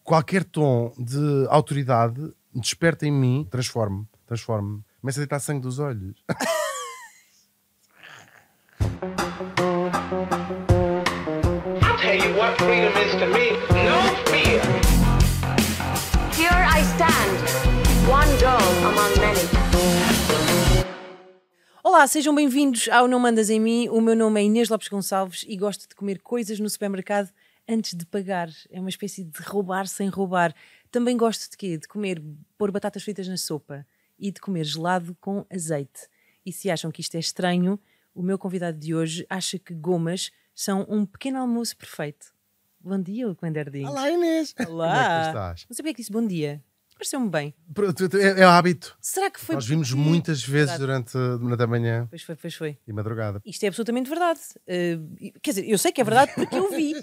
qualquer tom de autoridade desperta em mim, transforme-me. Começa a deitar sangue dos olhos. I'll tell you what freedom is to me. No fear. Here I stand, one girl among many. Olá, sejam bem-vindos ao Não Mandas em Mim. O meu nome é Inês Lopes Gonçalves e gosto de comer coisas no supermercado antes de pagar. É uma espécie de roubar sem roubar. Também gosto de quê? De comer, pôr batatas fritas na sopa e de comer gelado com azeite. E se acham que isto é estranho, o meu convidado de hoje acha que gomas são um pequeno almoço perfeito. Bom dia, Quenderdinho. Olá, Inês. Olá. Como é que tu estás? Não sabia que disse bom dia. Pareceu-me bem. É hábito. Será que foi? Nós vimos porque- muitas vezes Verdade. durante a manhã Pois foi. e madrugada. Isto é absolutamente verdade. Quer dizer, eu sei que é verdade porque eu vi.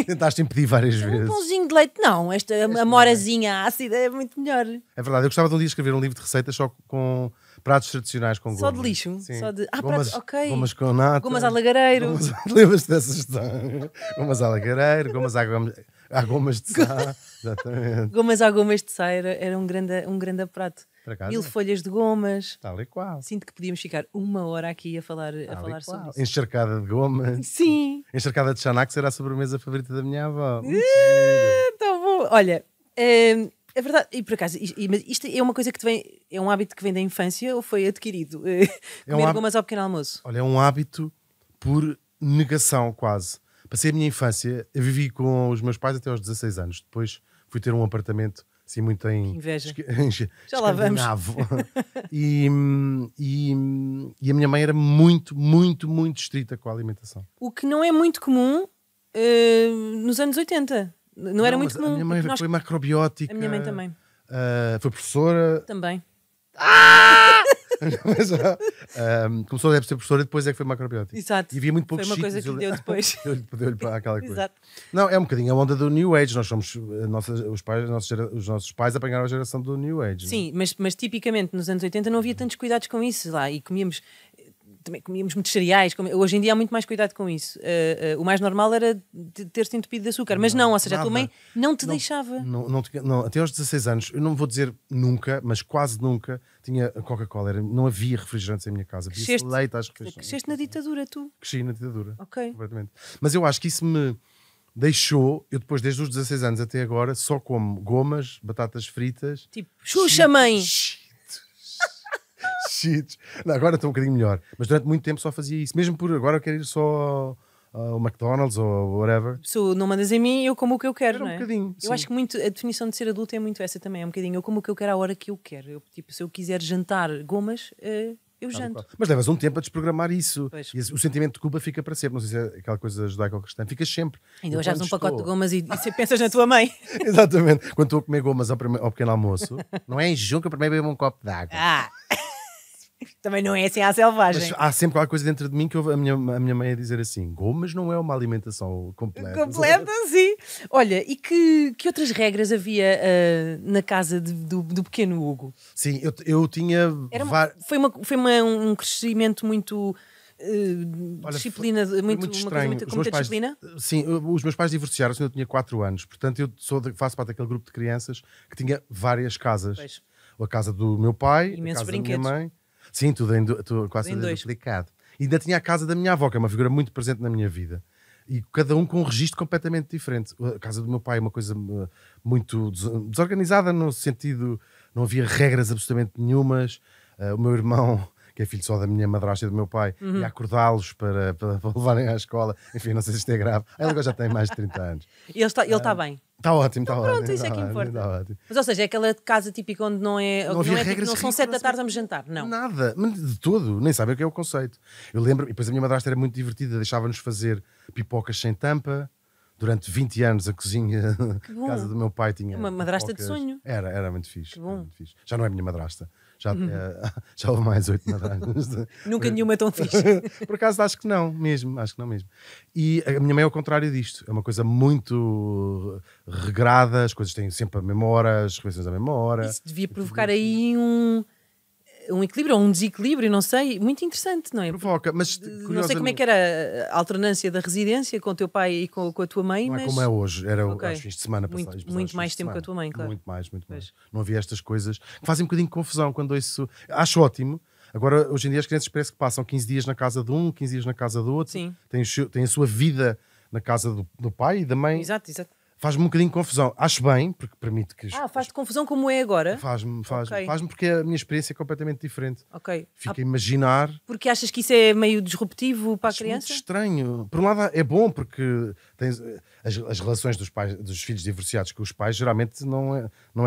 Tentaste impedir várias Um vezes. pãozinho de leite, não. Esta amorazinha ácida é muito melhor. É verdade, eu gostava de um dia escrever um livro de receitas só com pratos tradicionais com Só de gomas. lixo? Sim. Só de- gomas, pratos, ok. Gomas com nata. Gomas à lagareiro. Lembras-te dessa história? Gomas à lagareiro, gomas à gomas de sá. Exatamente. Gomas a gomas de saia era um grande prato. Por acaso, 1000 folhas de gomas. tal e qual. Sinto que podíamos ficar uma hora aqui a falar Tal e sobre qual. isso. Encharcada de gomas. Sim, Encharcada de Xanax era a sobremesa favorita da minha avó. Muito giro. tão bom. Olha, é verdade, e por acaso, mas isto é uma coisa que te vem, é um hábito que vem da infância ou foi adquirido? Comer hábito- gomas ao pequeno almoço? Olha, é um hábito por negação, quase. Passei a minha infância, eu vivi com os meus pais até aos 16 anos. Depois fui ter um apartamento assim muito em... Que inveja. esque- Já lá vamos. escandinavo. e a minha mãe era muito, muito, muito estrita com a alimentação. O que não é muito comum nos anos 80. Não era Mas muito comum. A minha mãe porque nós- foi macrobiótica. A minha mãe também. Foi professora. Também. Mas, começou a ser professora e depois é que foi macrobiótica. Exato. E havia muito Foi poucos uma coisa sítios, que deu depois. Deu-lhe para aquela coisa. Exato. Não, é um bocadinho a onda do New Age. Nós somos os nossos pais apanharam a geração do New Age. não é? Sim, mas tipicamente nos anos 80 não havia tantos cuidados com isso lá e também comíamos muitos cereais. Hoje em dia há muito mais cuidado com isso. O mais normal era ter-se entupido de açúcar, mas não, ou seja, a tua nada. mãe não te deixava. Não, até aos 16 anos, eu não vou dizer nunca, mas quase nunca tinha Coca-Cola. Não havia refrigerantes em minha casa. Havia Cresceste- leite às refeições. Cresceste na ditadura, tu. Cresci na ditadura. Ok. Completamente. Mas eu acho que isso me deixou, eu depois, desde os 16 anos até agora, só como gomas, batatas fritas. Tipo, Xuxa, mãe! Cheetos. Não, agora estou um bocadinho melhor. Mas durante muito tempo só fazia isso. Mesmo por agora eu quero ir só ao McDonald's ou whatever. Se não mandas em mim, eu como o que eu quero, Era um não é? bocadinho, Eu sim. acho que muito, a definição de ser adulto é muito essa também. É um bocadinho, eu como o que eu quero à hora que eu quero. Tipo, se eu quiser jantar gomas, eu janto. Mas levas um tempo a desprogramar isso. Pois. E o sentimento de culpa fica para sempre. Não sei se é aquela coisa judaico-cristã. Ficas sempre. Ainda Eu hoje has quando um pacote de estou- gomas e você pensas na tua mãe. Exatamente. Quando estou a comer gomas ao pequeno almoço, não é em jejum que eu primeiro bebo um copo de água. Ah! Também não é assim à selvagem. Mas há sempre qualquer coisa dentro de mim que a minha mãe a dizer assim: gomas não é uma alimentação completa. Completa, sim. Olha, e que outras regras havia na casa do pequeno Hugo? Sim, eu tinha. Foi um crescimento muito Olha, disciplina, foi muito, muito uma estranho. coisa muito, Os com meus muita pais- disciplina? Sim, os meus pais divorciaram-se quando eu tinha 4 anos. Portanto, faço parte daquele grupo de crianças que tinha várias casas. Pois. A casa do meu pai, Imensos a casa da minha brinquedos. mãe. Sim, tudo quase Em tudo dois. duplicado. E ainda tinha a casa da minha avó, que é uma figura muito presente na minha vida. E cada um com um registro completamente diferente. A casa do meu pai é uma coisa muito desorganizada, no sentido, não havia regras absolutamente nenhumas. O meu irmão, que é filho só da minha madrasta e do meu pai, ia acordá-los para levarem à escola. Enfim, não sei se isto é grave. Ele agora já tem mais de 30 anos. Ele está bem. Está ótimo, está ótimo. Pronto, isso é que está importa. ótimo, está ótimo. Mas, ou seja, é aquela casa típica onde não é, Não havia não é tipo, regras não são 7 da tarde, rigorosamente- vamos jantar. Não. Nada, mas de todo, nem sabem o que é o conceito. Eu lembro, e depois a minha madrasta era muito divertida, deixava-nos fazer pipocas sem tampa. Durante 20 anos a cozinha bom. a casa do meu pai tinha Uma madrasta de pipocas. sonho. Era muito fixe, Que bom. era muito fixe. Já não é a minha madrasta. Já houve mais 8 madrastas. Nunca nenhuma tão fixe. Por acaso acho que não mesmo. E a minha mãe é o contrário disto. É uma coisa muito regrada, as coisas têm sempre a mesma hora, as refeições à mesma hora. Isso devia provocar aí um um equilíbrio ou um desequilíbrio, não sei, muito interessante, não é? Provoca, mas Não sei como é que era a alternância da residência com o teu pai e com a tua mãe, não é mas como é hoje, era Ok. aos fins de semana Muito- passados. muito aos mais fins de tempo com a semana. tua mãe, claro. Muito mais, muito mais. Pois. Não havia estas coisas que fazem um bocadinho de confusão quando ouço. Acho ótimo. Agora, hoje em dia, as crianças parece que passam 15 dias na casa de um, 15 dias na casa do outro, Sim. têm a sua vida na casa do pai e da mãe. Exato, exato. Faz-me um bocadinho de confusão. Acho bem, porque permite que. Faz-te confusão como é agora? Faz-me Ok. porque a minha experiência é completamente diferente. Ok. Fico a imaginar. Porque achas que isso é meio disruptivo para a Acho muito criança? estranho. Por um lado é bom porque tens, as relações dos filhos divorciados com os pais geralmente não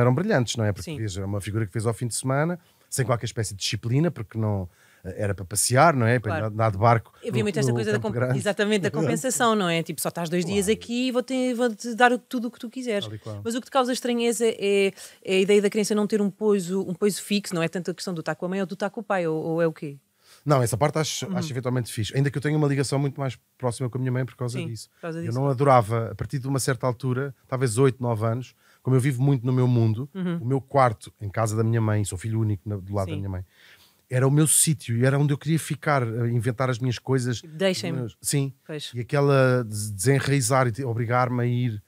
eram brilhantes, não é? Porque Sim. era uma figura que fez ao fim de semana, sem qualquer espécie de disciplina, porque não era para passear, não é? Para Claro. andar de barco. Havia muito esta coisa Campo Grande. exatamente da compensação, não é? Tipo, só estás 2 dias aqui e vou-te dar tudo o que tu quiseres. Tal e qual. Mas o que te causa estranheza é a ideia da criança não ter um poiso fixo, não é tanto a questão do estar com a mãe ou do estar com o pai, ou é o quê? Não, essa parte acho eventualmente fixe. Ainda que eu tenha uma ligação muito mais próxima com a minha mãe por causa Sim, disso. por causa Eu disso. não adorava, a partir de uma certa altura, talvez 8, 9 anos, como eu vivo muito no meu mundo, o meu quarto em casa da minha mãe, sou filho único do lado Sim. da minha mãe, era o meu sítio e era onde eu queria ficar, a inventar as minhas coisas. Deixem-me. Sim. Pois. E aquela desenraizar e obrigar-me a ir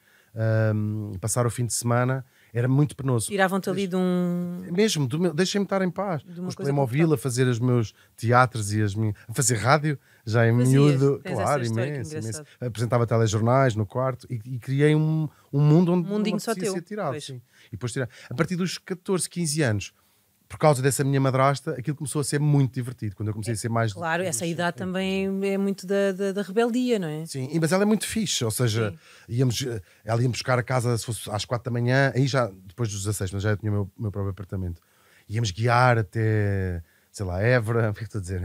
passar o fim de semana era muito penoso. Tiravam-te ali de um. Mesmo, deixem-me estar em paz. uma Os coisa Playmobil a fazer os meus teatros e a fazer rádio, já em Fazias, miúdo, tens claro, essa história, que imenso, imenso. engraçado. Apresentava telejornais no quarto e criei um mundo onde Mundinho não só podia teu, ser tirado. pois. Sim. E depois a partir dos 14, 15 anos, por causa dessa minha madrasta, aquilo começou a ser muito divertido. Quando eu comecei a ser mais. Claro, essa idade também é muito da rebeldia, não é? Sim, mas ela é muito fixe, ou seja, ela ia buscar a casa se fosse às 4 da manhã, aí já, depois dos 16, mas já eu tinha o meu próprio apartamento. Íamos guiar até, sei lá, Évora, o que é que estou a dizer?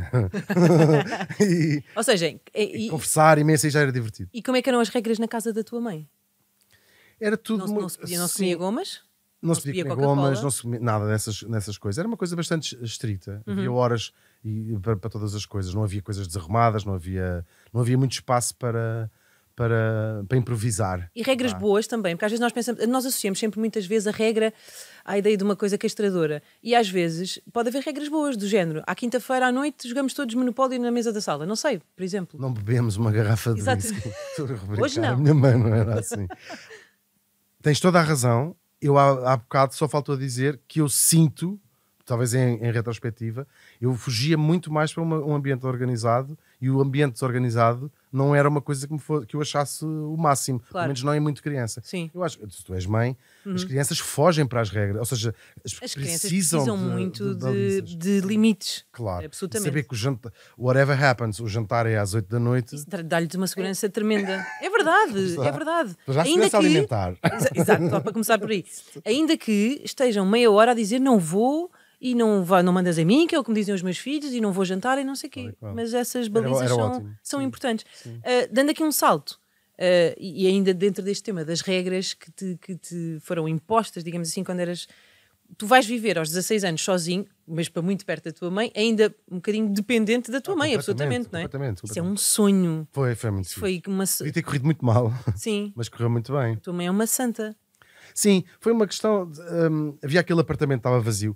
e Ou seja, e conversar imenso e já era divertido. como é que eram as regras na casa da tua mãe? Era tudo Não, muito. não se podia, não se sim, comia gomas? não se podia comer Coca-Cola? gomas, não se comia nada nessas coisas. Era uma coisa bastante estrita. Havia horas para todas as coisas. Não havia coisas desarrumadas, não havia muito espaço para improvisar. E regras boas também, porque às vezes nós associamos sempre muitas vezes a regra à ideia de uma coisa castradora. E às vezes pode haver regras boas do género. À quinta-feira à noite jogamos todos Monopólio na mesa da sala. Não sei, por exemplo. Não bebemos uma garrafa de Exato. whisky. Estou a rubricar. Hoje não. A minha mãe não era assim. Tens toda a razão. Eu há bocado só faltou dizer que eu sinto, talvez em retrospectiva, eu fugia muito mais para um ambiente organizado e o ambiente desorganizado não era uma coisa que eu achasse o máximo, pelo Claro. menos não em muito criança. Sim. Eu acho que se tu és mãe, as crianças fogem para as regras, ou seja, As crianças precisam precisam muito de balizas. de limites. Claro. Absolutamente. Saber que o jantar, whatever happens, o jantar é às 8 da noite. Isso dá-lhes uma segurança tremenda. É verdade, é verdade. Já se começa a alimentar. Exato, só para começar por aí. Ainda que estejam meia hora a dizer não vou e não mandas a mim, que é o que me dizem os meus filhos, e não vou jantar e não sei o quê. Tal e qual. Mas essas balizas Era são ótimo. são importantes. Dando aqui um salto, e ainda dentro deste tema das regras que te foram impostas, digamos assim, quando eras. Tu vais viver aos 16 anos sozinho, mas para muito perto da tua mãe, ainda um bocadinho dependente da tua mãe, absolutamente, não é? completamente. Isso é um sonho. Foi muito Isso foi uma. Podia ter corrido muito mal, Sim, mas correu muito bem. a tua mãe é uma santa. Sim, foi uma questão. Havia aquele apartamento que estava vazio,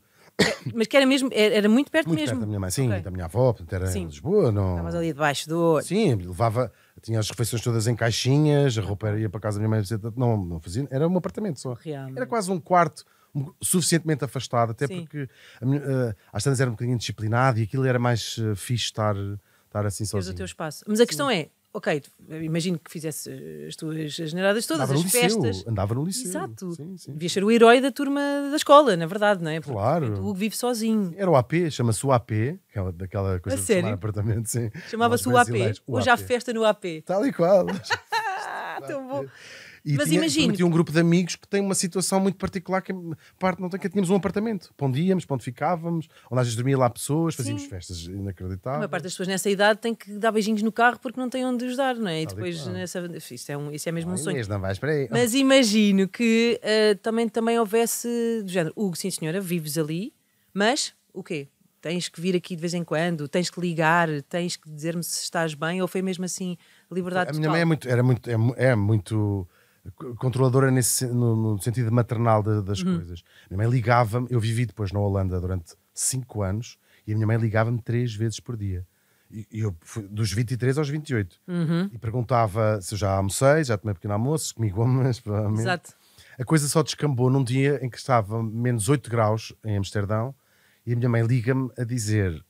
Mas que era mesmo, era muito perto muito mesmo. perto da minha mãe, sim, Ok. da minha avó, portanto era Sim. em Lisboa. Não... Estavas ali debaixo do olho. Sim, levava, tinha as refeições todas em caixinhas, a roupa ia para casa da minha mãe, não fazia, era um apartamento só. Realmente. Era quase um quarto suficientemente afastado, até Sim. porque às tantas era um bocadinho disciplinado e aquilo era mais fixe estar assim Teres sozinho. o teu espaço. Mas a questão é, ok, imagino que fizesse as tuas generadas todas, Andava as no liceu, festas. andava no liceu. Exato. Sim, sim. Devias ser o herói da turma da escola, na verdade, não é? Porque Claro. tu vive sozinho. Era o AP, chama-se o AP, que é daquela coisa A de sério? chamar apartamento, sim. Chamava-se Nós o AP. brasileiros, Hoje há festa no AP. Tal e qual. Ah, tão bom. E Mas tinha, imagino tinha um grupo de amigos que tem uma situação muito particular que parte não tem, que tínhamos um apartamento. Para onde íamos, para onde ficávamos, onde às vezes dormia lá pessoas, fazíamos Sim. festas A inacreditáveis. maior parte das pessoas nessa idade tem que dar beijinhos no carro porque não tem onde os dar, não é? E Tal e depois qual. isso é mesmo um sonho. Inês, não vais para aí. Mas imagino que também houvesse do género, Hugo, sim senhora, vives ali, mas o quê? Tens que vir aqui de vez em quando, tens que ligar, tens que dizer-me se estás bem, ou foi mesmo assim liberdade A total? minha mãe é muito controladora no sentido maternal das Uhum. coisas. A minha mãe ligava-me, eu vivi depois na Holanda durante 5 anos e a minha mãe ligava-me 3 vezes por dia. E eu fui dos 23 aos 28. E perguntava se eu já almocei, já tomei pequeno almoço, comigo mas provavelmente. Exato. A coisa só descambou num dia em que estava menos 8 graus em Amsterdão e a minha mãe liga-me a dizer...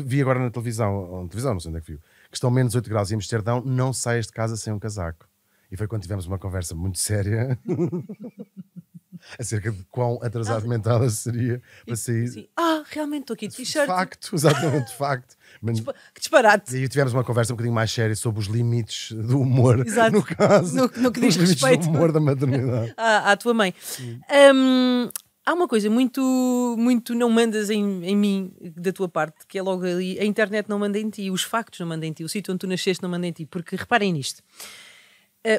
vi agora na televisão, não sei onde é que viu, que estão menos 8 graus em Amsterdão, não saias de casa sem um casaco. E foi quando tivemos uma conversa muito séria acerca de quão atrasado mental eu seria para sair. Sim. Realmente estou aqui de t-shirt. Facto, exatamente, facto. Mas, Que disparate. e aí tivemos uma conversa um bocadinho mais séria sobre os limites do humor, Exato. no caso, No que diz os limites respeito. do humor da maternidade. À tua mãe. Há uma coisa muito não mandas em mim da tua parte, que é logo ali, a internet não manda em ti, os factos não mandam em ti, o sítio onde tu nasceste não manda em ti, porque reparem nisto.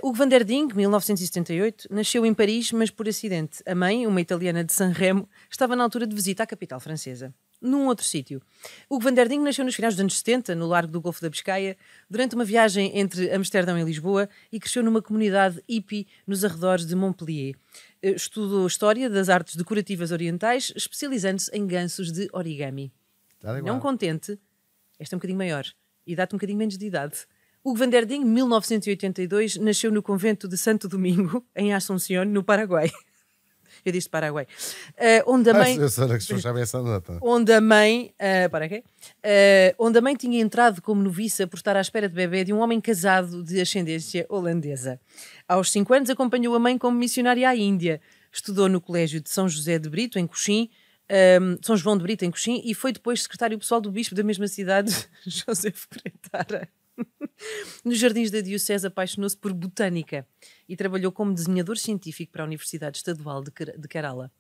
Hugo van der Ding, 1978, nasceu em Paris, mas por acidente. A mãe, uma italiana de Sanremo, estava na altura de visita à capital francesa, num outro sítio. Hugo van der Ding nasceu nos finais dos anos 70, no largo do Golfo da Biscaia, durante uma viagem entre Amsterdão e Lisboa, e cresceu numa comunidade hippie nos arredores de Montpellier. Estudou História das Artes Decorativas Orientais, especializando-se em gansos de origami. Não contente, esta é um bocadinho maior e dá-te um bocadinho menos de idade. Hugo van der Ding, 1982, nasceu no convento de Santo Domingo, em Asunción, no Paraguai. Eu disse Paraguai. Onde a mãe... Eu sei que as pessoas sabem essa nota. Onde a mãe... para quê? Onde a mãe tinha entrado como noviça por estar à espera de bebê de um homem casado de ascendência holandesa. Aos 5 anos acompanhou a mãe como missionária à Índia. Estudou no Colégio de São José de Brito, em Coxim, São João de Brito, em Coxim, e foi depois secretário pessoal do bispo da mesma cidade, José Freitas. Nos jardins da Diocese apaixonou-se por botânica e trabalhou como desenhador científico para a Universidade Estadual de Kerala.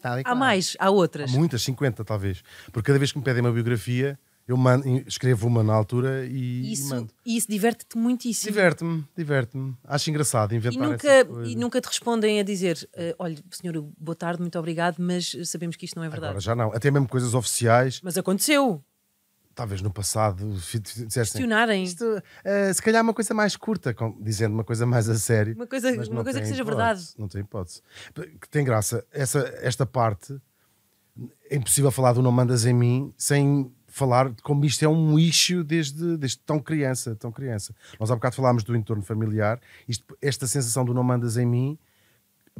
Há outras. Há muitas, 50 talvez. Porque cada vez que me pedem uma biografia, eu escrevo uma na altura e mando. E isso diverte-te muitíssimo. Diverte-me. Acho engraçado inventar e nunca te respondem a dizer olha, senhor, boa tarde, muito obrigado, mas sabemos que isto não é verdade. Agora já não. Até mesmo coisas oficiais. Mas aconteceu. Talvez no passado questionarem. Isto, se calhar uma coisa mais curta, dizendo uma coisa mais a sério. Uma coisa que seja verdade. Não tem hipótese. Que tem graça. Esta parte é impossível falar do Não Mandas em Mim sem falar de como isto é um issue desde tão criança. Nós há bocado falámos do entorno familiar. Esta sensação do Não Mandas em Mim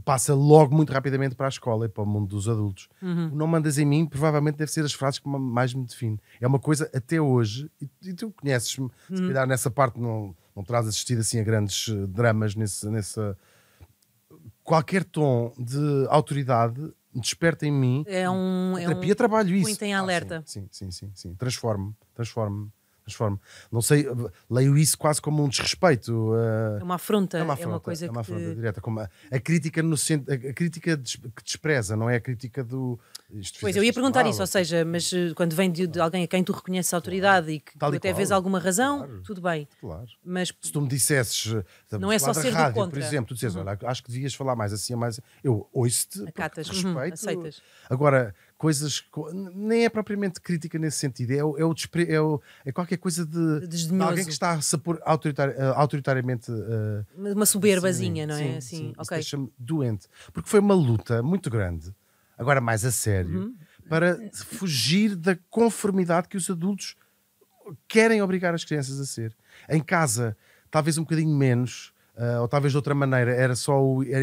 passa logo muito rapidamente para a escola e para o mundo dos adultos. O Não Mandas em Mim provavelmente deve ser as frases que mais me define. É uma coisa até hoje, e tu conheces-me, se calhar nessa parte não terás assistido assim a grandes dramas nessa... Qualquer tom de autoridade desperta em mim. Terapia, trabalho isso. Muito em alerta. Sim. Transformo-me. Não sei, leio isso quase como um desrespeito. É uma afronta. É uma coisa direta. Como a crítica a crítica que despreza, não é a crítica do... Pois, eu ia perguntar isso, ou seja, mas quando vem de alguém a quem tu reconheces a autoridade e que tu até vês alguma razão, tudo bem. Claro. Mas se tu me dissesses, não é só ser rádio, do contra. por exemplo, tu dizes, olha, acho que devias falar mais assim, mais... Eu ouço-te, acatas, respeito. aceitas. Agora, coisas... Nem é propriamente crítica nesse sentido, é qualquer coisa de alguém que está a se pôr autoritariamente... uma soberbazinha, não é? Sim. Okay. Isso deixa-me doente. Porque foi uma luta muito grande, agora mais a sério, para fugir da conformidade que os adultos querem obrigar as crianças a ser. Em casa, talvez um bocadinho menos, ou talvez de outra maneira, era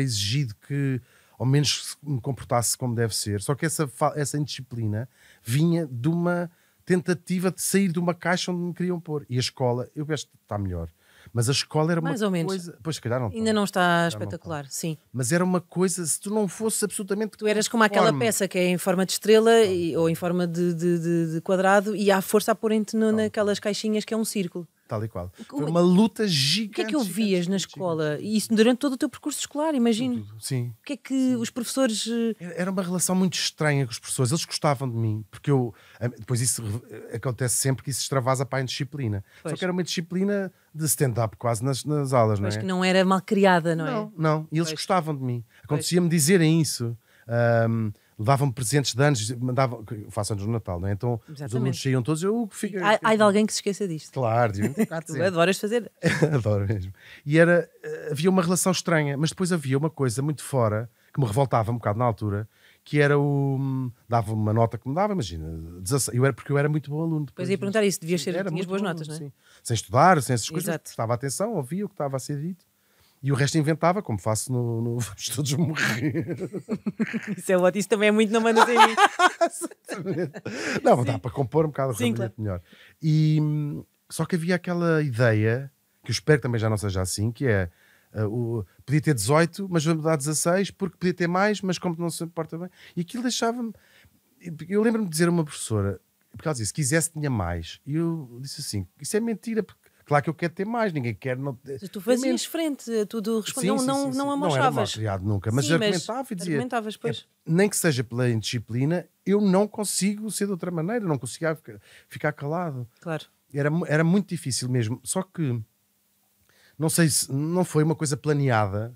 exigido que ao menos me comportasse como deve ser. Só que essa indisciplina vinha de uma tentativa de sair de uma caixa onde me queriam pôr. E a escola, eu acho que está melhor. Mas a escola era mais uma ou menos. coisa... Pois, se calhar não ainda não está espetacular, sim. Mas era uma coisa, se tu não fosses absolutamente... Tu eras como aquela peça que é em forma de estrela ou em forma de quadrado e há força a pôr-te naquelas caixinhas que é um círculo. Tal e qual. Foi uma luta gigante. O que é que ouvias na escola? E isso durante todo o teu percurso escolar, imagino. Tudo. Sim. O que é que os professores... Era uma relação muito estranha com os professores. Eles gostavam de mim, porque depois isso acontece sempre que isso extravasa para a indisciplina. Pois. Só que era uma disciplina de stand-up quase nas aulas, não é? Mas que não era mal criada, não é? Não. E eles gostavam de mim. Acontecia-me dizerem isso. Levavam-me presentes de anos, mandavam, eu faço anos no Natal, não é? Então os alunos saíam todos, eu fico... Há de alguém que se esqueça disto. Claro, tu adoras fazer. Adoro mesmo. E havia uma relação estranha, mas depois havia uma coisa muito fora que me revoltava um bocado na altura, que era o... Dava uma nota que me dava, imagina, 16, porque eu era muito bom aluno. Pois ia perguntar isso, devias ser, Era tinhas muito boas bom notas, aluno, não é? sim. Sem estudar, sem essas coisas, Exato. prestava atenção, ouvia o que estava a ser dito. E o resto inventava, como faço no Vamos Todos Morrer. Isso é ótimo, isso também é muito não mandas em mim. Não, dá para compor um bocado o Sim, ramalhete melhor. E, só que havia aquela ideia, que eu espero que também já não seja assim, que é, podia ter 18, mas vamos dar 16, porque podia ter mais, mas como não se importa bem. E aquilo deixava-me... Eu lembro-me de dizer a uma professora, porque ela disse, se quisesse tinha mais. E eu disse assim, isso é mentira, porque claro que eu quero ter mais, ninguém quer... Não, Mas tu fazias frente, tudo respondeu, sim, não sim. Não era mal amostravas. criado nunca, mas Sim, argumentava e dizia... argumentavas, pois. Nem que seja pela indisciplina, eu não consigo ser de outra maneira, não conseguia ficar calado. Claro. Era muito difícil mesmo. Só que não sei se não foi uma coisa planeada,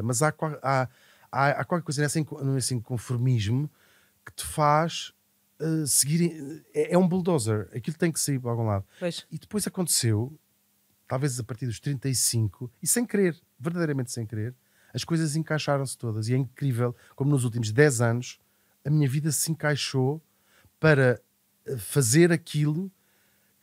mas há qualquer coisa nesse inconformismo que te faz seguir. É um bulldozer, aquilo tem que sair para algum lado. Pois. E depois aconteceu, talvez a partir dos 35, e sem querer, verdadeiramente sem querer, as coisas encaixaram-se todas. E é incrível como nos últimos 10 anos a minha vida se encaixou para fazer aquilo.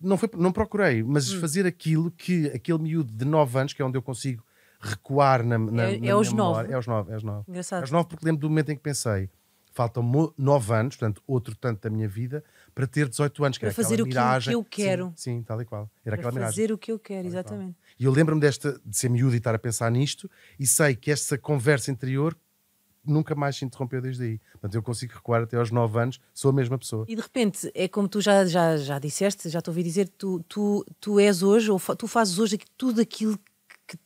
Não procurei, mas fazer aquilo que aquele miúdo de 9 anos, que é onde eu consigo recuar na minha aos memória. 9. É aos 9. Engraçado. É aos 9 porque lembro do momento em que pensei, faltam 9 anos, portanto, outro tanto da minha vida, para ter 18 anos, que Para era aquela fazer miragem. o que eu quero. Sim, tal e qual. Era Para aquela miragem. fazer o que eu quero, exatamente. E eu lembro-me de ser miúdo e estar a pensar nisto, e sei que esta conversa interior nunca mais se interrompeu desde aí. Portanto, eu consigo recuar até aos 9 anos, sou a mesma pessoa. E de repente, é como tu já disseste, já te ouvi dizer, tu és hoje, ou tu fazes hoje tudo aquilo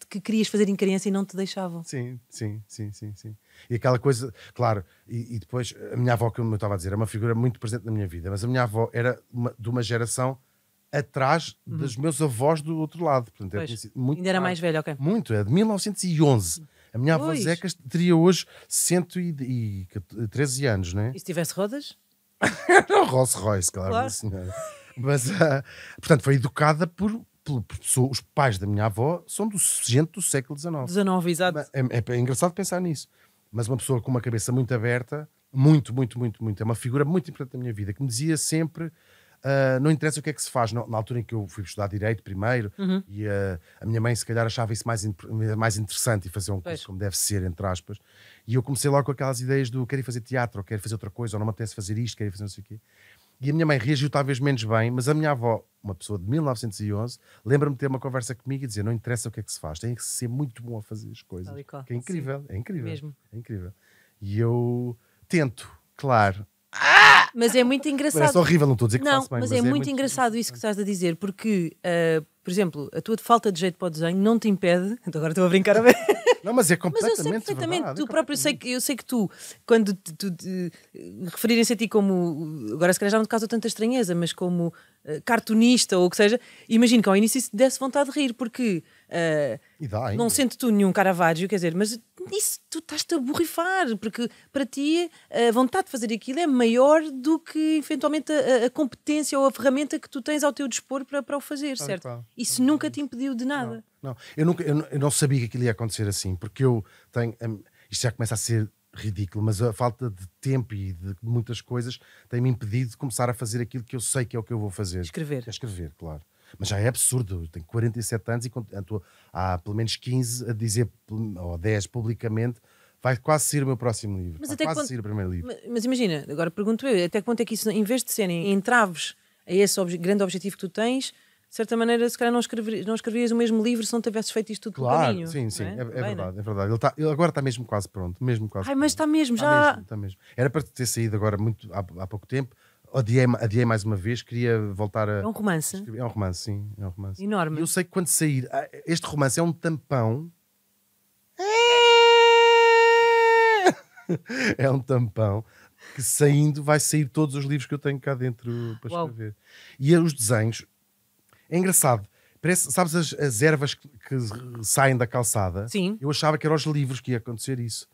que querias fazer em criança e não te deixavam. Sim. E aquela coisa, claro, e depois a minha avó, como eu estava a dizer, é uma figura muito presente na minha vida, mas a minha avó era de uma geração atrás dos meus avós do outro lado. Portanto, muito Ainda era mais velha, ok. Muito, é de 1911. A minha avó Zeca teria hoje 113 anos, não é? E se tivesse rodas? Era um Rolls Royce, claro. Senhora. Mas, portanto, foi educada por pessoas. Os pais da minha avó são gente do século XIX. 19, exato. É engraçado pensar nisso. Mas uma pessoa com uma cabeça muito aberta, muito. É uma figura muito importante da minha vida, que me dizia sempre. Não interessa o que é que se faz. Na altura em que eu fui estudar Direito primeiro, e a minha mãe se calhar achava isso mais interessante e fazer um curso como deve ser, entre aspas, e eu comecei logo com aquelas ideias do quero ir fazer teatro, ou quero fazer outra coisa, ou não me apetece fazer isto, quero ir fazer não sei o quê. E a minha mãe reagiu talvez menos bem, mas a minha avó, uma pessoa de 1911, lembra-me de ter uma conversa comigo e dizer, não interessa o que é que se faz, tem que ser muito bom a fazer as coisas. Que é incrível, sim, é incrível. Mesmo. É incrível. E eu tento, claro. Mas é muito engraçado. Parece horrível, não estou a dizer que Não, faço bem, mas é muito engraçado isso que estás a dizer, porque, por exemplo, a tua falta de jeito para o desenho não te impede. Então agora estou a brincar a ver. Não, mas é Mas completamente eu sei perfeitamente, verdade, tu próprio, eu sei que tu, quando referirem-se a ti como, agora se calhar já não te causa tanta estranheza, mas como cartunista ou o que seja, imagino que ao início isso te desse vontade de rir, porque E dá ainda. não sendo tu nenhum Caravaggio, quer dizer, mas isso tu estás-te a borrifar, porque para ti a vontade de fazer aquilo é maior do que eventualmente a competência ou a ferramenta que tu tens ao teu dispor para o fazer, Tal e certo? qual. Isso nunca te impediu de nada. Não, eu não sabia que aquilo ia acontecer assim, porque eu tenho. Isto já começa a ser ridículo, mas a falta de tempo e de muitas coisas tem-me impedido de começar a fazer aquilo que eu sei que é o que eu vou fazer. Escrever. É escrever, claro. Mas já é absurdo. Eu tenho 47 anos e estou há pelo menos 15 a dizer, ou 10 publicamente, vai quase sair o meu próximo livro. Mas vai até quase quando- sair o primeiro livro. Mas imagina, agora pergunto eu, até que ponto é que isso, em vez de serem entraves a esse grande objetivo que tu tens, de certa maneira, se calhar não escreverias o mesmo livro se não tivesses feito isto tudo pelo Claro, caminho. sim, não é Bem, verdade, não é? é verdade. Ele agora está mesmo quase pronto. Mesmo quase Ai, mas pronto. está mesmo, Está já. mesmo, está mesmo. Era para ter saído agora há pouco tempo. Adiei mais uma vez, queria voltar a. É um romance escrever. É um romance, sim. É um romance. enorme. E eu sei que quando sair. Este romance é um tampão. É um tampão que saindo vai sair todos os livros que eu tenho cá dentro para Uau. escrever. E os desenhos. É engraçado. Parece, sabes as ervas que saem da calçada? Sim. Eu achava que eram os livros que ia acontecer isso.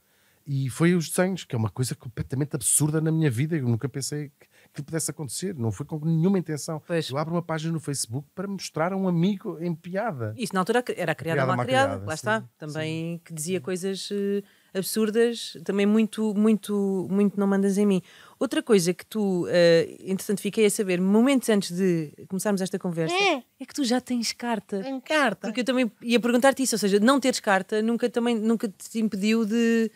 E foi os desenhos, que é uma coisa completamente absurda na minha vida. Eu nunca pensei que pudesse acontecer. Não foi com nenhuma intenção. Pois. Eu abro uma página no Facebook para mostrar a um amigo em piada. Isso na altura era a criada Criada mal mal criada, criada, lá sim, está. Também que dizia coisas absurdas, também muito não mandas em mim. Outra coisa que tu, entretanto, fiquei a saber, momentos antes de começarmos esta conversa, é que tu já tens carta. Tem carta. Porque eu também ia perguntar-te isso, ou seja, não teres carta nunca te impediu de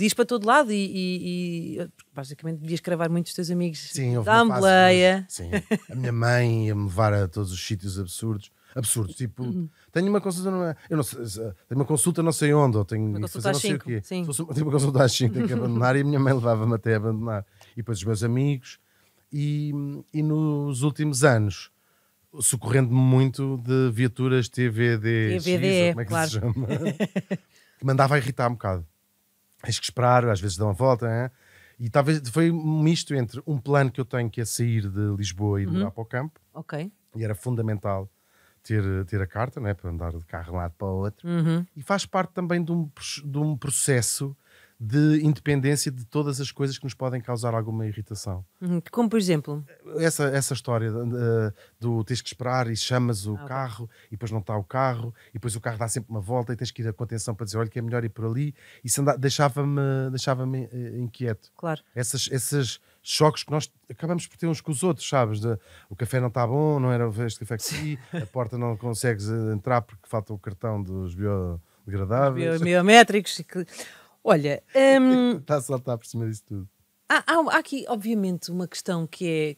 ir para todo lado porque basicamente devias cravar muitos teus amigos Sim, houve da uma fase, Ambleia. sim. A minha mãe ia-me levar a todos os sítios absurdos, tipo, tenho uma consulta, eu não sei, tenho uma consulta não sei onde, ou tenho Uma que consulta fazer não às sei o 5, quê. sim. Tenho uma consulta às 5, tenho que abandonar, e a minha mãe levava-me até abandonar. E depois os meus amigos, e nos últimos anos, socorrendo-me muito de viaturas TVD, TVDE, como é que claro. se chama? Que mandava a irritar um bocado. Tens que esperar, às vezes dão uma volta, hein? E talvez foi um misto entre um plano que eu tenho, que é sair de Lisboa e ir lá para o campo, Ok. e era fundamental ter a carta, né, para andar de carro de um lado para o outro, e faz parte também de um processo de independência de todas as coisas que nos podem causar alguma irritação. Como por exemplo, Essa história do tens que esperar e chamas o carro e depois não está o carro e depois o carro dá sempre uma volta e tens que ir com atenção para dizer olha que é melhor ir por ali, isso deixava-me inquieto. claro. Esses choques que nós acabamos por ter uns com os outros, sabes? O café não está bom, não era este café que sim, a porta não consegues entrar porque falta o cartão dos biodegradáveis. Biométricos. Olha, Está a saltar por cima disso tudo. há aqui, obviamente, uma questão que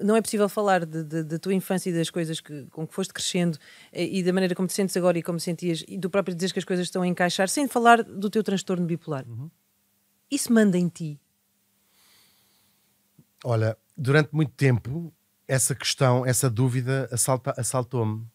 não é possível falar da tua infância e das coisas com que foste crescendo e da maneira como te sentes agora e como sentias, e do próprio dizer que as coisas estão a encaixar, sem falar do teu transtorno bipolar. Isso manda em ti? Olha, durante muito tempo, essa questão, essa dúvida assaltou-me.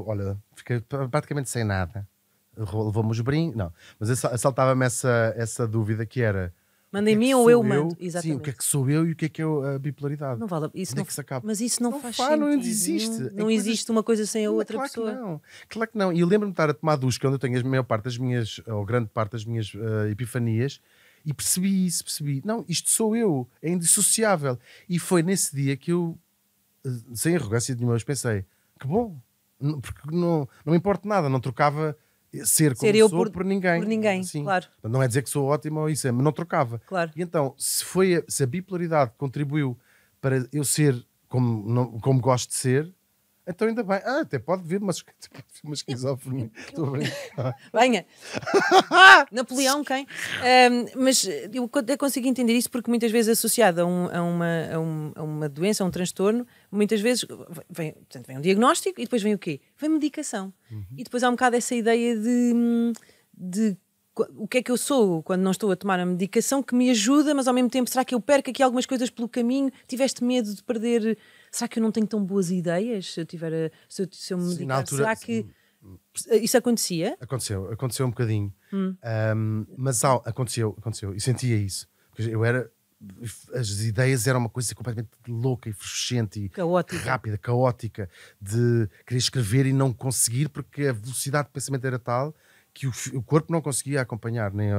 Olha, fiquei praticamente sem nada. Levou-me os brincos, não. Mas assaltava-me essa dúvida que era... Manda o que em é mim que ou sou eu mando? Exatamente. Sim, o que é que sou eu e o que é a bipolaridade? Não vale, isso Onde não, é que se acaba? mas isso não faz sentido. Não existe. Não existe uma coisa sem a outra Claro pessoa. Que não. Claro que não. E eu lembro-me de estar a tomar ducha, onde eu tenho a maior parte das minhas, ou grande parte das minhas epifanias, e percebi. Não, isto sou eu, é indissociável. E foi nesse dia que eu, sem arrogância nenhuma, pensei, que bom, porque não me importa nada, não trocava ser como eu sou por ninguém. Por ninguém, Assim. claro. Não é dizer que sou ótimo ou isso, mas não trocava. Claro. E então, se a bipolaridade contribuiu para eu ser como gosto de ser, então ainda bem. Até pode vir uma esquizofrenia. Estou a brincar. Venha! Napoleão, quem? Mas eu até consigo entender isso porque muitas vezes associado a uma doença, a um transtorno, muitas vezes vem um diagnóstico e depois vem o quê? Vem medicação. E depois há um bocado essa ideia de o que é que eu sou quando não estou a tomar a medicação que me ajuda, mas ao mesmo tempo será que eu perco aqui algumas coisas pelo caminho? Tiveste medo de perder? Será que eu não tenho tão boas ideias se eu me medicar? Altura, será que isso acontecia? Aconteceu um bocadinho. Mas aconteceu e sentia isso. Porque as ideias eram uma coisa completamente louca e frustrante e Caótica. rápida, caótica, de querer escrever e não conseguir porque a velocidade de pensamento era tal que o corpo não conseguia acompanhar, nem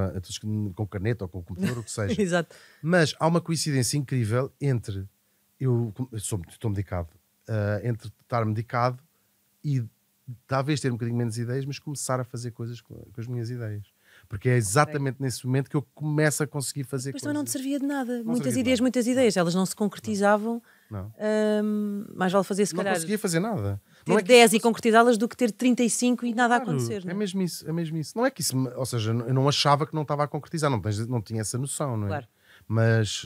com caneta ou com o computador, o que seja. Exato. Mas há uma coincidência incrível entre estou medicado, entre estar medicado e talvez ter um bocadinho menos ideias, mas começar a fazer coisas com as minhas ideias. Porque é exatamente nesse momento que eu começo a conseguir fazer Mas coisas. também não te servia de nada. Não Muitas servia de ideias, nada. muitas ideias. Elas não se concretizavam. Não. Mais vale fazer, se Não calhar, conseguia fazer nada. ter Não é que 10 e concretizá-las do que ter 35 e nada a Claro, acontecer. Não é? É mesmo isso. Não é que isso, ou seja, eu não achava que não estava a concretizar, não tinha essa noção, não é? Claro. Mas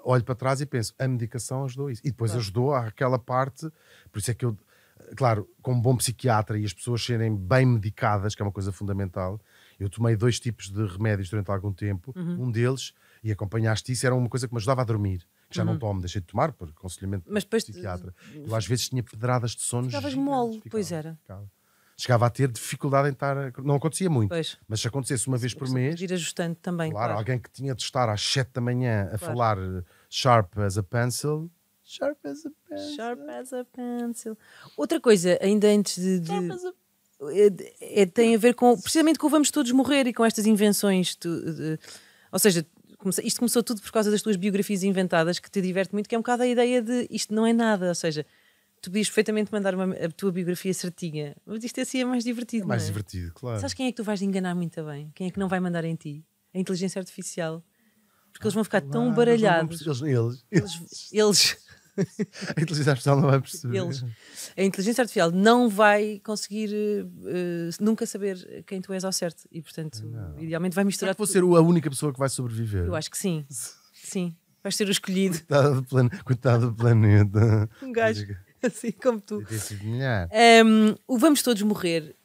olho para trás e penso, a medicação ajudou isso. E depois ajudou àquela parte, por isso é que eu, claro, como bom psiquiatra e as pessoas serem bem medicadas, que é uma coisa fundamental, eu tomei 2 tipos de remédios durante algum tempo. Um deles, e acompanhaste isso, era uma coisa que me ajudava a dormir. Que já não tomo, deixei de tomar por aconselhamento Mas depois psiquiatra. Eu às vezes tinha pedradas de sono. Ficavas gigantes. mole, pois era. Chegava a ter dificuldade em estar. Não acontecia muito, Pois. mas se acontecesse uma vez por Pode mês, ir ajustando também. claro, alguém que tinha de estar às 7 da manhã a falar sharp as a pencil. Sharp as a pencil. Sharp as a pencil. Outra coisa, ainda antes tem a ver com precisamente com o vamos todos morrer e com estas invenções. Ou seja, isto começou tudo por causa das tuas biografias inventadas, que te diverte muito, que é um bocado a ideia de isto não é nada. Ou seja, tu podias perfeitamente mandar a tua biografia certinha, mas isto assim é mais divertido. É mais não é? divertido, claro. Sabes quem é que tu vais enganar muito bem? Quem é que não vai mandar em ti? A inteligência artificial. Porque eles vão ficar tão baralhados. Eles. A inteligência artificial não vai perceber. A inteligência artificial não vai conseguir nunca saber quem tu és ao certo. E, portanto, idealmente vai misturar. Será que vou ser a única pessoa que vai sobreviver? Eu acho que sim. Sim. Vais ser o escolhido. Coitado do planeta. Um gajo assim como tu. Tem sido melhor. O Vamos Todos Morrer.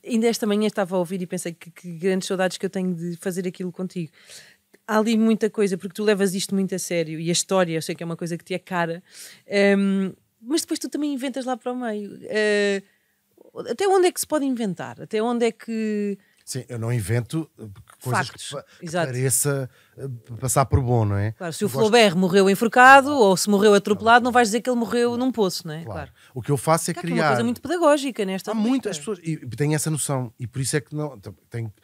Ainda esta manhã estava a ouvir e pensei que grandes saudades que eu tenho de fazer aquilo contigo. Há ali muita coisa, porque tu levas isto muito a sério e a história, eu sei que é uma coisa que te é cara, mas depois tu também inventas lá para o meio. Até onde é que se pode inventar? Até onde é que... Sim, eu não invento coisas Factos, que exato. pareça passar por bom, não é? Claro, se o Flaubert morreu enforcado ou se morreu atropelado, não vais dizer que ele morreu num poço, não é? Claro. O que eu faço é Há criar... uma coisa muito pedagógica nesta Há muitas pessoas, e têm essa noção, e por isso é que não... Tem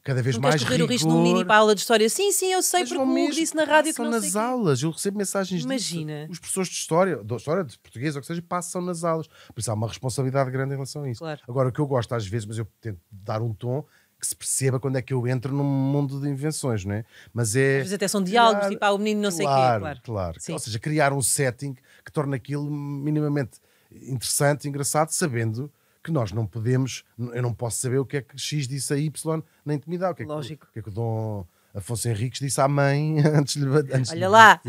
cada vez não mais queres correr rigor. o risco num mini para a aula de história. Sim, eu sei, Mas porque vão o mesmo, disse na rádio que passam não nas sei quê. aulas, eu recebo mensagens Imagina. disso. Os professores de história de português ou que seja, passam nas aulas. Por isso há uma responsabilidade grande em relação a isso. Claro. Agora, o que eu gosto às vezes, mas eu tento dar um tom que se perceba quando é que eu entro num mundo de invenções, não é? Mas é... Às vezes até são diálogos, tipo, o menino não sei o quê, Claro. Sim. Ou seja, criar um setting que torne aquilo minimamente interessante, engraçado, sabendo que nós não podemos, eu não posso saber o que é que X disse a Y na intimidade. Lógico. O que é que o Dom Afonso Henriques disse à mãe antes de lhe bater. Olha lá!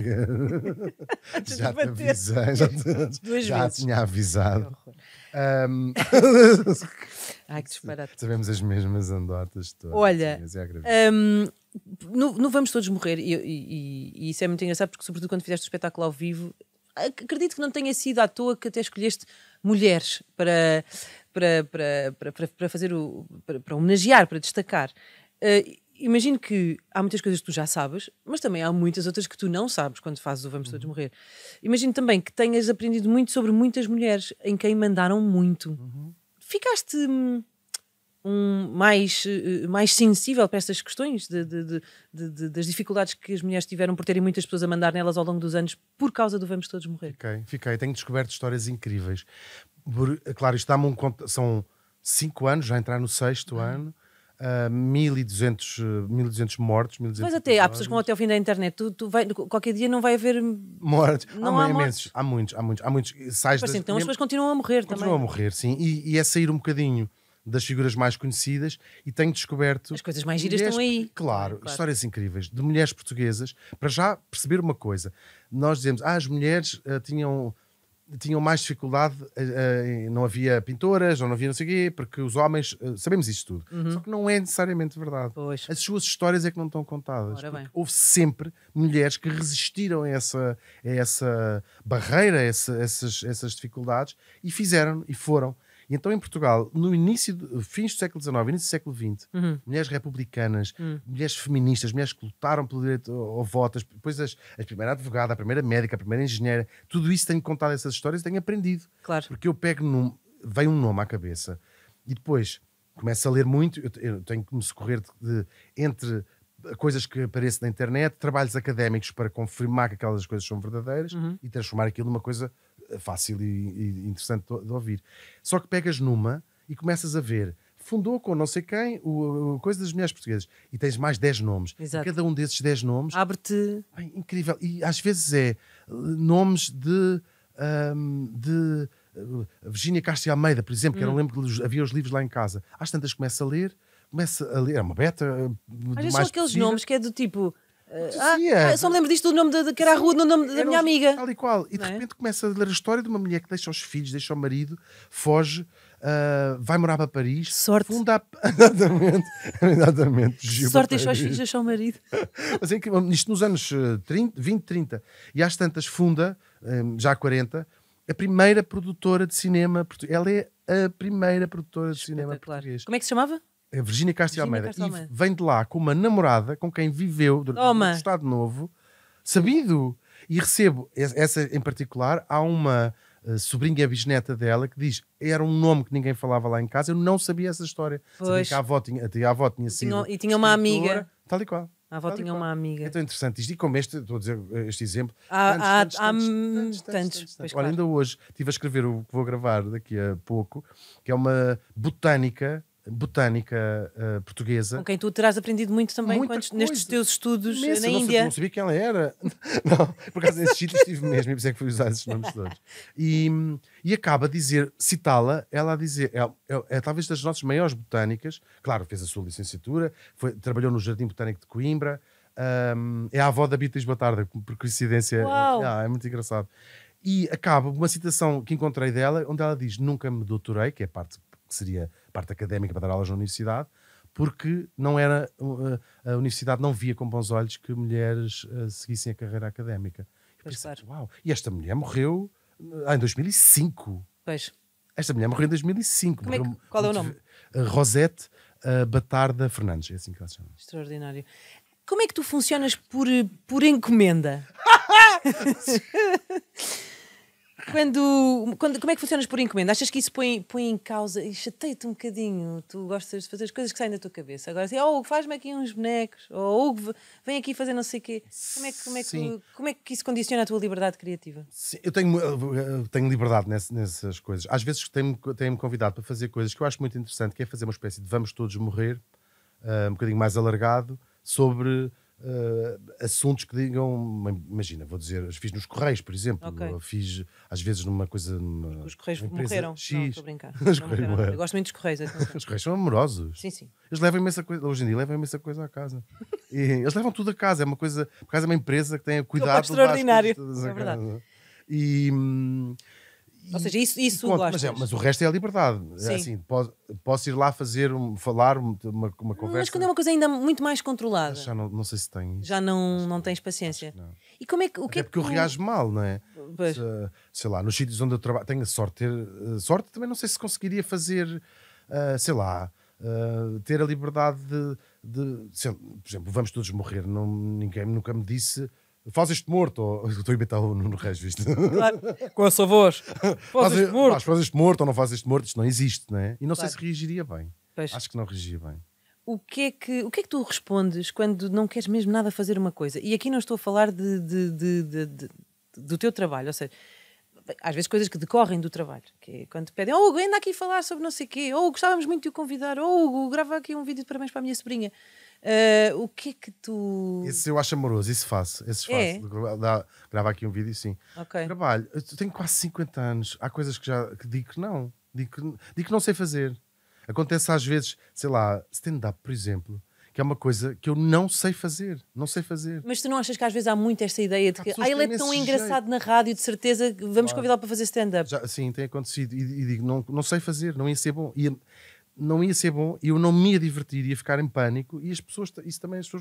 Antes já te avisei, já tinha avisado. Ai, que disparate. Sabemos as mesmas andotas todas. Olha, É no Vamos Todos Morrer, e isso é muito engraçado porque, sobretudo, quando fizeste o espetáculo ao vivo, acredito que não tenha sido à toa que até escolheste mulheres para fazer para homenagear, para destacar. Imagino que há muitas coisas que tu já sabes, mas também há muitas outras que tu não sabes quando fazes o Vamos Todos Morrer. Imagino também que tenhas aprendido muito sobre muitas mulheres em quem mandaram muito. Ficaste mais sensível para essas questões das dificuldades que as mulheres tiveram por terem muitas pessoas a mandar nelas ao longo dos anos por causa do Vamos Todos Morrer? Fiquei. Tenho descoberto histórias incríveis. Claro, isto dá-me são 5 anos, já entrar no 6º ano. 1200 mortos, 1200 Mas até há pessoas que vão até ao fim da internet. Qualquer dia não vai haver mortes. Não há imensos. Há muitos. Então as pessoas continuam a morrer também. Continuam a morrer, sim. E é sair um bocadinho das figuras mais conhecidas e tenho descoberto... As coisas mais giras estão aí. Claro, histórias incríveis de mulheres portuguesas. Para já perceber uma coisa, nós dizemos, as mulheres tinham mais dificuldade, não havia pintoras, ou não havia não sei o quê, porque os homens, sabemos isto tudo. Só que não é necessariamente verdade. Pois. As suas histórias é que não estão contadas. Houve sempre mulheres que resistiram a essa barreira, a essas dificuldades, e fizeram, e foram. E então em Portugal, no fins do século XIX, início do século XX, mulheres republicanas, mulheres feministas, mulheres que lutaram pelo direito ao voto, depois a primeira advogada, a primeira médica, a primeira engenheira, tudo isso tenho contado essas histórias e tenho aprendido. Claro. Porque eu pego vem um nome à cabeça e depois começo a ler muito, eu tenho que me socorrer entre coisas que aparecem na internet, trabalhos académicos para confirmar que aquelas coisas são verdadeiras e transformar aquilo numa coisa fácil e interessante de ouvir. Só que pegas numa e começas a ver, fundou com não sei quem, coisa das mulheres portuguesas, e tens mais 10 nomes. Exato. E cada um desses 10 nomes abre-te. Incrível. E às vezes nomes de Virgínia Castro e Almeida, por exemplo, que eu lembro que havia os livros lá em casa. Às tantas começo a ler, é uma beta. Mas são aqueles nomes que é do tipo. Só me lembro disto do nome que era a rua, do nome da minha amiga. Tal e qual. E de repente começa a ler a história de uma mulher que deixa os filhos, deixa o marido, foge, vai morar para Paris. Sorte. Funda. Exatamente. Sorte deixa os filhos, deixa o marido. Mas isto nos anos 20, 30. E às tantas funda, já há 40, a primeira produtora de cinema. Ela é a primeira produtora de cinema português. Como é que se chamava? É Virgínia Castro e Almeida. E vem de lá com uma namorada com quem viveu no Estado Novo, sabido. E recebo, essa em particular, há uma sobrinha bisneta dela que diz, era um nome que ninguém falava lá em casa, eu não sabia essa história. Sabia que a avó tinha sido... E tinha uma amiga. Tal e qual. A avó tinha uma amiga. É tão interessante isto. E como estou a dizer este exemplo. Há Tantos. pois, Olha, claro. ainda hoje estive a escrever o que vou gravar daqui a pouco, que é uma botânica portuguesa. Com quem tu terás aprendido muito também Muita nestes coisa. teus estudos Imensa, na não Índia. Não sabia quem ela era. Não, por acaso nesses sítios estive mesmo, e por isso é que fui usar esses nomes todos. E acaba a dizer, citá-la, ela a dizer, é talvez das nossas maiores botânicas, claro, fez a sua licenciatura, trabalhou no Jardim Botânico de Coimbra, é a avó da Beatriz Batarda, por coincidência. Uau. É muito engraçado. E acaba uma citação que encontrei dela, onde ela diz: nunca me doutorei, que é que seria a parte académica para dar aulas na universidade, porque não era, a universidade não via com bons olhos que mulheres seguissem a carreira académica. Eu Pois, pensei, claro. uau, e esta mulher morreu em 2005. Pois. Esta mulher morreu em 2005. Qual é o nome? Rosete Batarda Fernandes, é assim que ela se chama. Extraordinário. Como é que tu funcionas por encomenda? Como é que funcionas por encomenda? Achas que isso põe em causa e chateia-te um bocadinho? Tu gostas de fazer as coisas que saem da tua cabeça. Agora assim, faz-me aqui uns bonecos, ou vem aqui fazer não sei o quê. Como é que isso condiciona a tua liberdade criativa? Sim, eu tenho liberdade nessas coisas. Às vezes têm-me convidado para fazer coisas que eu acho muito interessante, que é fazer uma espécie de Vamos Todos Morrer, um bocadinho mais alargado, sobre assuntos que digam, imagina, vou dizer, fiz nos Correios, por exemplo. Ok. Fiz às vezes numa coisa. Os Correios numa empresa morreram. X. Não, estou a brincar. Os Não Correios morreram. morreram. Eu gosto muito dos Correios. atenção. Os Correios são amorosos. Sim. Eles levam imensa coisa, hoje em dia levam imensa coisa à casa. E eles levam tudo a casa, é uma coisa, por causa é uma empresa que tem a cuidado de levar as extraordinário. coisas todas a É verdade. casa. Ou seja, isso Conto, gostas. mas o resto é a liberdade. Sim. É assim, posso ir lá falar uma conversa. Mas quando é uma coisa ainda muito mais controlada, Já não sei se tem isso. já não tens paciência. Não. E como é que o que Até é que porque eu tu- reajo mal, não é? Pois. Sei lá, nos sítios onde eu trabalho, tenho a sorte de ter sorte, também não sei se conseguiria fazer, sei lá, ter a liberdade por exemplo, Vamos Todos Morrer. Ninguém nunca me disse faz este morto, ou estou a imitar o Nuno Reis, viste? Claro, com a sua voz. Faz este morto ou não faz este morto, isto não existe, não é? E não sei Claro. se reagiria bem. Pois. Acho que não reagiria bem. O que é que tu respondes quando não queres mesmo nada fazer uma coisa? E aqui não estou a falar do teu trabalho, ou seja, às vezes coisas que decorrem do trabalho, que é quando te pedem, Hugo, anda aqui falar sobre não sei o quê, ou gostávamos muito de o convidar, ou Hugo, grava aqui um vídeo de parabéns para a minha sobrinha. O que é que tu... Esse eu acho amoroso, isso faço. Esses É? faço. Grava aqui um vídeo, sim. Ok. Trabalho, eu tenho quase 50 anos. Há coisas que digo que não. Digo que não sei fazer. Acontece às vezes, sei lá, stand-up, por exemplo, que é uma coisa que eu não sei fazer. Não sei fazer. Mas tu não achas que às vezes há muito esta ideia de Há que pessoas que ele é têm tão esse engraçado na rádio, de certeza, que vamos convidá-lo para fazer stand-up? Sim, tem acontecido. E digo, não sei fazer, não ia ser bom. Não ia ser bom, e eu não me ia divertir, ia ficar em pânico, e as pessoas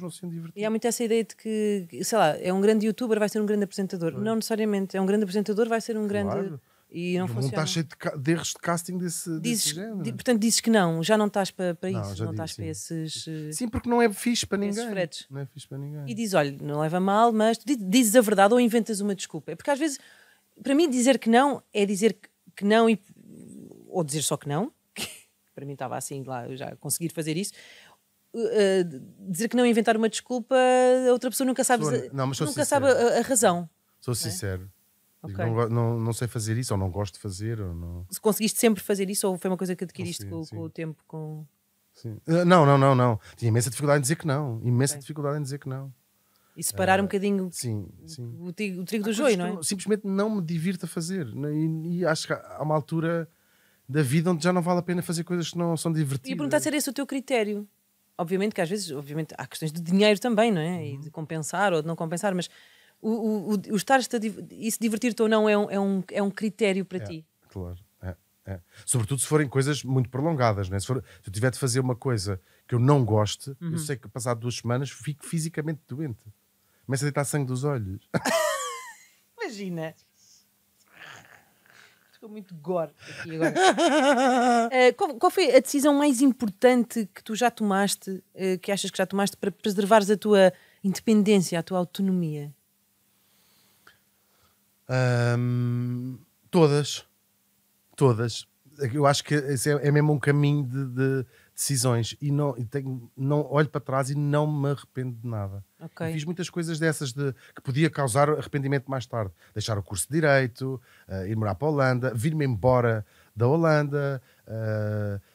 não se iam divertir. E há muito essa ideia de que, sei lá, é um grande youtuber, vai ser um grande apresentador. Não necessariamente. É um grande apresentador, vai ser um grande... Claro. E não o mundo funciona. está cheio de erros de casting desse género. Portanto, dizes que não, já não estás para Não, isso, já não digo, estás para sim. esses... Sim, porque não é fixe para esses ninguém. fretes. Não é fixe para ninguém. E diz, olha, não leva mal, mas tu dizes a verdade ou inventas uma desculpa. Porque às vezes, para mim, dizer que não é dizer que não ou dizer só que não. Para mim estava assim lá, eu já conseguir fazer isso. Dizer que não, inventar uma desculpa, a outra pessoa nunca sabe, Sou sabe a razão. Sou sincero. Digo, Ok. não sei fazer isso, ou não gosto de fazer, ou não. Se conseguiste sempre fazer isso ou foi uma coisa que adquiriste Consegui, sim. com o tempo? Sim. Não. Tinha imensa dificuldade em dizer que não. Imensa dificuldade em dizer que não. E separar um bocadinho Sim. o trigo do Há coisas joio, que não é? eu simplesmente não me divirto a fazer. E acho que há uma altura da vida onde já não vale a pena fazer coisas que não são divertidas. E perguntar se era esse o teu critério. Obviamente que às vezes há questões de dinheiro também, não é? E de compensar ou de não compensar, mas o estar-te e se divertir-te ou não é um critério para ti. Claro. É. Sobretudo se forem coisas muito prolongadas, né? Se eu tiver de fazer uma coisa que eu não goste, eu sei que passado 2 semanas fico fisicamente doente. Começa a deitar sangue dos olhos. Imagina. Ficou muito gore aqui agora. Qual foi a decisão mais importante que tu já tomaste, que achas que já tomaste para preservares a tua independência, a tua autonomia? Todas. Eu acho que esse é mesmo um caminho de decisões e não olho para trás e não me arrependo de nada. Ok. E fiz muitas coisas dessas que podia causar arrependimento mais tarde. Deixar o curso de Direito, ir morar para a Holanda, vir-me embora da Holanda,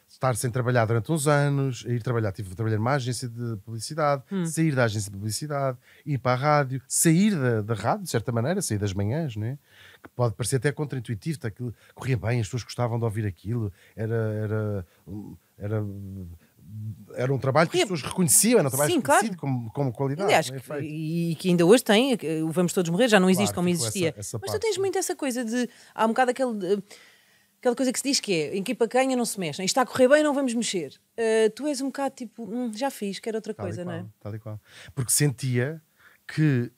estar sem trabalhar durante uns anos, ir trabalhar, tive de trabalhar numa agência de publicidade, sair da agência de publicidade, ir para a rádio, sair da rádio, de certa maneira, sair das manhãs, não é? Que pode parecer até contraintuitivo, tá, aquilo corria bem, as pessoas gostavam de ouvir aquilo, era um trabalho que as pessoas reconheciam, era um trabalho Sim, reconhecido claro. como qualidade. Aliás, não é feito. e que ainda hoje tem, o Vamos Todos Morrer, já não existe Claro, como ficou existia. essa Mas tu parte, tens sim. muito essa coisa de. Há um bocado aquela coisa que se diz que é: a equipa que ganha não se mexe, isto está a correr bem, não vamos mexer. Tu és um bocado tipo, já fiz, quero outra Tal e coisa, não é? qual, tal e qual. Porque sentia que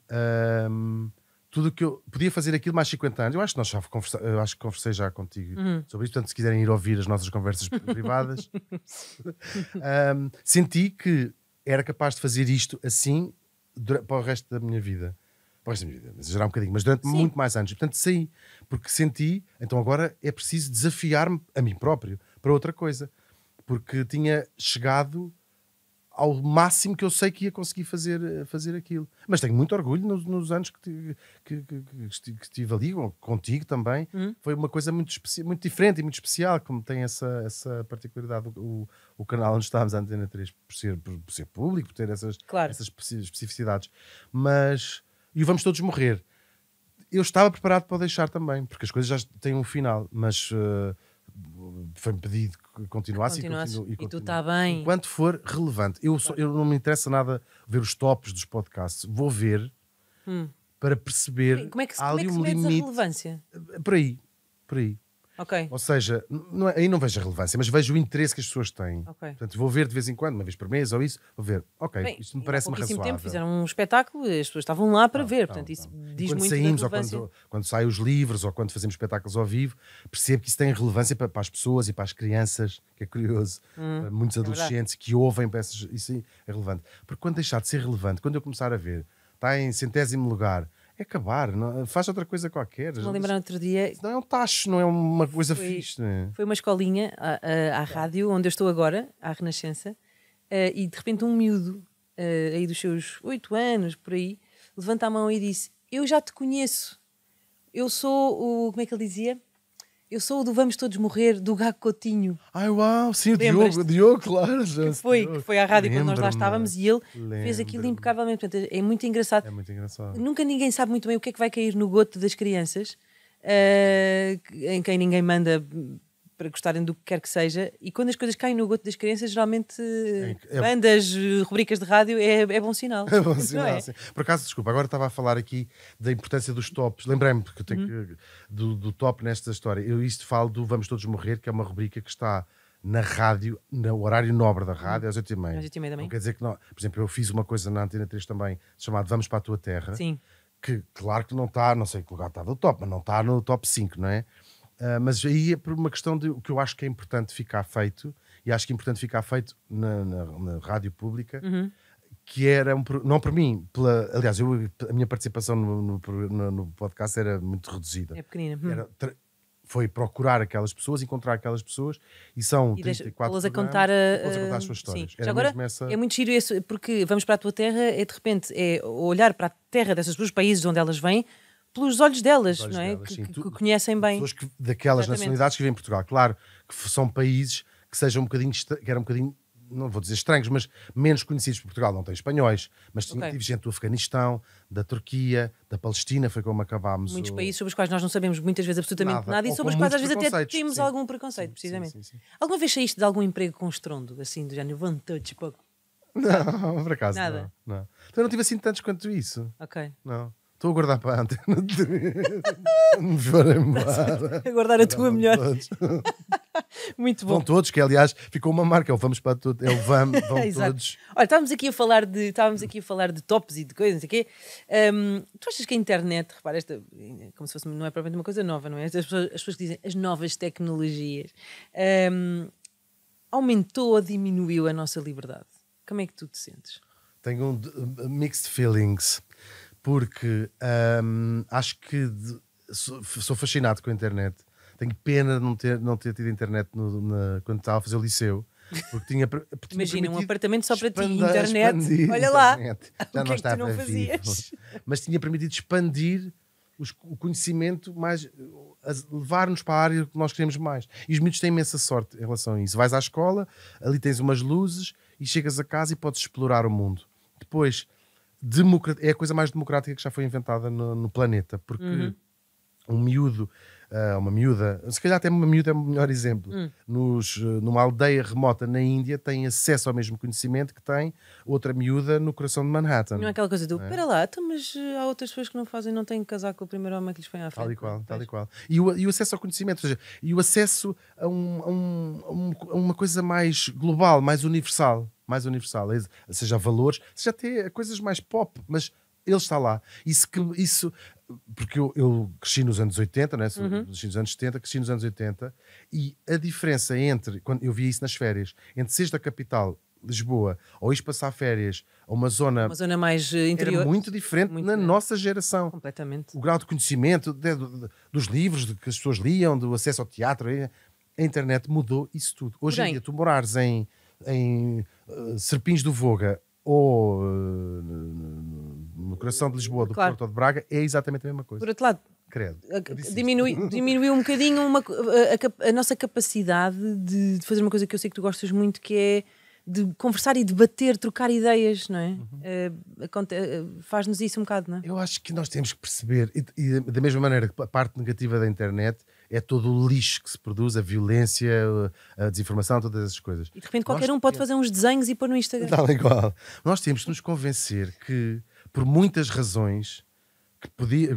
tudo o que eu podia fazer aquilo mais 50 anos. Eu acho que nós eu acho que conversei já contigo sobre isso. Portanto, se quiserem ir ouvir as nossas conversas privadas, senti que era capaz de fazer isto assim para o resto da minha vida. Para o resto da minha vida, exagerar um bocadinho, mas durante muito mais anos. E, portanto, saí, porque senti, então agora é preciso desafiar-me a mim próprio para outra coisa. Porque tinha chegado ao máximo que eu sei que ia conseguir fazer aquilo. Mas tenho muito orgulho nos anos que estive ali, contigo também. Foi uma coisa muito diferente e muito especial, como tem essa particularidade. O canal onde estávamos, a Antena 3, por ser público, por ter essas especificidades. Mas, e o Vamos Todos Morrer. Eu estava preparado para o deixar também, porque as coisas já têm um final, mas foi-me pedido que continuasse e continuo. E tu está bem. Enquanto for relevante. Eu não me interessa nada ver os tops dos podcasts. Vou ver para perceber. Como é que se há ali um medes a limite. relevância? Por aí. Ok. Ou seja, aí não vejo a relevância, mas vejo o interesse que as pessoas têm. Ok. Portanto, vou ver de vez em quando, uma vez por mês ou isso, vou ver. Ok, Bem, isto me há parece-me pouquíssimo razoável. tempo fizeram um espetáculo e as pessoas estavam lá para ver. Portanto, isso E diz quando muito saímos, da ou relevância. quando saem os livros, ou quando fazemos espetáculos ao vivo, percebo que isso tem relevância para as pessoas e para as crianças, que é curioso, para muitos adolescentes que ouvem para isso aí é relevante. Porque quando deixar de ser relevante, quando eu começar a ver, está em 100º lugar, é acabar, não, faz outra coisa qualquer. Estou-me a lembrar outro dia. Não é um tacho, não é uma coisa fixe. Não é? Foi uma escolinha à rádio, onde eu estou agora, à Renascença, e de repente um miúdo, aí dos seus 8 anos, por aí, levanta a mão e disse: eu já te conheço, eu sou o... Como é que ele dizia? Eu sou o do Vamos Todos Morrer, do Gago Coutinho. Ai, uau, sim, o Lembras-te? Diogo, claro. Que foi à rádio quando nós lá Lembro-me, estávamos e ele fez aquilo lembro-me. impecavelmente. Portanto, é muito engraçado. É muito engraçado. Nunca ninguém sabe muito bem o que é que vai cair no goto das crianças, em quem ninguém manda para gostarem do que quer que seja, e quando as coisas caem no goto das crianças, geralmente bandas, rubricas de rádio, é bom sinal. É bom Não sinal, é? sim. Por acaso, desculpa, agora estava a falar aqui da importância dos tops. Lembrei-me porque eu tenho do top nesta história. Eu isto falo do Vamos Todos Morrer, que é uma rubrica que está na rádio, no horário nobre da rádio, às 8h30. Às 8h30 também. Não quer dizer que não. Por exemplo, eu fiz uma coisa na Antena 3 também, chamado Vamos para a Tua Terra, Sim. que claro que não está, não sei que lugar está do top, mas não está no top 5, não é? Mas aí é por uma questão de o que eu acho que é importante ficar feito, e acho que é importante ficar feito na rádio pública, que era, não por mim, aliás, a minha participação no podcast era muito reduzida. É pequenina. Foi procurar aquelas pessoas, encontrar aquelas pessoas, e são 34 pô-las a programas, contar pô-las a contar as suas histórias. Sim. Era Já agora mesmo essa... é muito giro isso, porque Vamos para a Tua Terra é de repente olhar para a terra dessas pessoas, países onde elas vêm, pelos olhos delas, não é? Que conhecem bem. Pessoas daquelas nacionalidades que vivem em Portugal. Claro que são países que sejam que eram um bocadinho, não vou dizer estranhos, mas menos conhecidos por Portugal. Não tem espanhóis, mas tive gente do Afeganistão, da Turquia, da Palestina, foi como acabámos. Muitos países sobre os quais nós não sabemos muitas vezes absolutamente nada e sobre os quais às vezes até temos algum preconceito, precisamente. Sim. Alguma vez saíste de algum emprego com estrondo, assim, do género, vontade, pouco? Não, por acaso Nada. não. Então eu não tive assim tantos quanto isso. Ok. Não. Estou a guardar para a Antena 3. Me farem embora. A guardar a tua melhor. Muito bom. Vão todos, que aliás ficou uma marca. É o Vamos para tudo. É o vão todos. Olha, estávamos aqui a falar de tops e de coisas, não sei o quê. Tu achas que a internet, repara, como se fosse, não é propriamente uma coisa nova, não é? As pessoas que dizem as novas tecnologias, aumentou ou diminuiu a nossa liberdade? Como é que tu te sentes? Tenho mixed feelings. Porque acho que sou fascinado com a internet. Tenho pena de não ter tido internet quando estava a fazer o liceu, Porque porque tinha Imagina, um permitido apartamento só para ti, expandir- internet. expandir Olha lá. internet. O Já que é que tu estava não vivo. fazias? Mas tinha permitido expandir o conhecimento, mais levar-nos para a área que nós queremos mais. E os miúdos têm imensa sorte em relação a isso. Vais à escola, ali tens umas luzes e chegas a casa e podes explorar o mundo. Depois, é a coisa mais democrática que já foi inventada no planeta, porque um miúdo, uma miúda, se calhar até uma miúda é o melhor exemplo, numa aldeia remota na Índia tem acesso ao mesmo conhecimento que tem outra miúda no coração de Manhattan. Não é aquela coisa do, espera lá, então, mas há outras pessoas que não fazem, não têm que casar com o primeiro homem que lhes põe à frente. Tal e qual, tal e qual. E o acesso ao conhecimento, ou seja, e o acesso a uma coisa mais global, mais universal, seja a valores, seja até coisas mais pop, mas ele está lá. Isso porque eu cresci nos anos 80, né? Cresci nos anos 70, cresci nos anos 80, e a diferença entre, quando eu via isso nas férias, entre seres da capital, Lisboa, ou ires passar férias a uma zona mais interior. era muito diferente na nossa geração. Completamente. O grau de conhecimento dos livros que as pessoas liam, do acesso ao teatro, a internet mudou isso tudo. Hoje em dia, tu morares em Serpins do Voga ou no coração de Lisboa, do Porto ou de Braga, é exatamente a mesma coisa. Por outro lado, Credo. diminuiu um bocadinho a nossa capacidade de fazer uma coisa que eu sei que tu gostas muito, que é de conversar e debater, trocar ideias, não é? Faz-nos isso um bocado, não é? Eu acho que nós temos que perceber, e da mesma maneira que a parte negativa da internet é todo o lixo que se produz, a violência, a desinformação, todas essas coisas. E de repente qualquer um pode fazer uns desenhos e pôr no Instagram. Tal igual. Nós temos que nos convencer que, por muitas razões que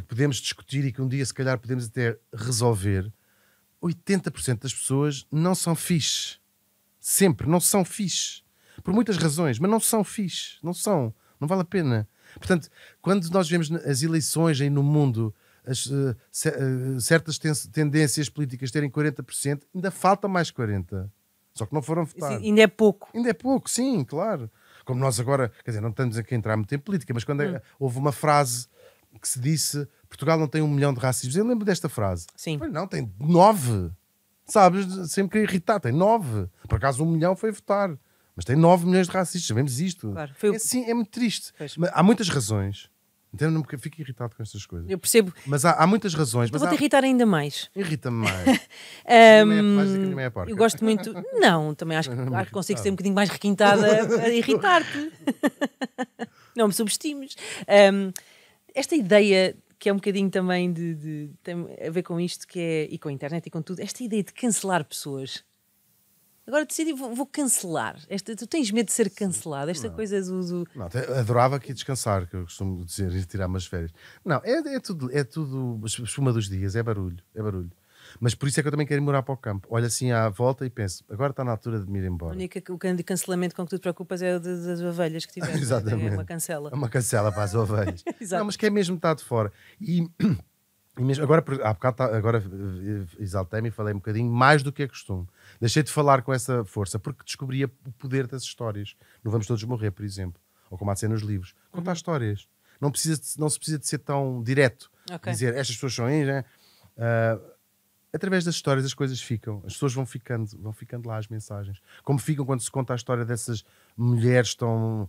podemos discutir e que um dia se calhar podemos até resolver, 80% das pessoas não são fixe. Sempre, não são fixe. Por muitas razões, mas não são fixe. Não vale a pena. Portanto, quando nós vemos as eleições aí no mundo, certas tendências políticas terem 40%, ainda falta mais 40%. Só que não foram votar. Ainda é pouco. Ainda é pouco, sim, claro. Como nós agora, quer dizer, não estamos aqui a entrar muito em política, mas quando houve uma frase que se disse Portugal não tem 1 milhão de racistas, eu lembro desta frase. Sim. Pois não, tem 9. Sabes, sempre queria irritar, tem 9. Por acaso 1 milhão foi votar, mas tem 9 milhões de racistas, sabemos isto. Claro, É muito triste. Mas há muitas razões. Entendo-me que fico irritado com estas coisas. Eu percebo. Mas há muitas razões. Mas vou-te irritar ainda mais. Irrita-me mais. Mais a porca. Eu gosto muito. Não, também acho que consigo ser um bocadinho mais requintada a irritar-te. Não me subestimes. Esta ideia que é um bocadinho também tem a ver com isto, que é, e com a internet e com tudo, esta ideia de cancelar pessoas. Agora decidi, vou cancelar. Tu tens medo de ser cancelado? Esta coisa do... Não, adorava aqui descansar, que eu costumo dizer, e tirar umas férias. Não, é tudo espuma dos dias, é barulho. Mas por isso é que eu também quero ir morar para o campo. Olho assim à volta e penso, agora está na altura de me ir embora. O grande cancelamento com que tu te preocupas é o das ovelhas que tiveram. Exatamente. É uma cancela. É uma cancela para as ovelhas. Exato. Não, mas que é mesmo estar de fora. E mesmo, agora, há bocado, agora exaltei-me e falei um bocadinho mais do que é costume. Deixei de falar com essa força porque descobri o poder das histórias. Não Vamos Todos Morrer, por exemplo. Ou como há de ser nos livros. Contar histórias. Não se precisa de ser tão direto. Okay. Dizer, estas pessoas são aí, né? Através das histórias as coisas ficam. As pessoas vão ficando lá as mensagens. Como ficam quando se conta a história dessas mulheres tão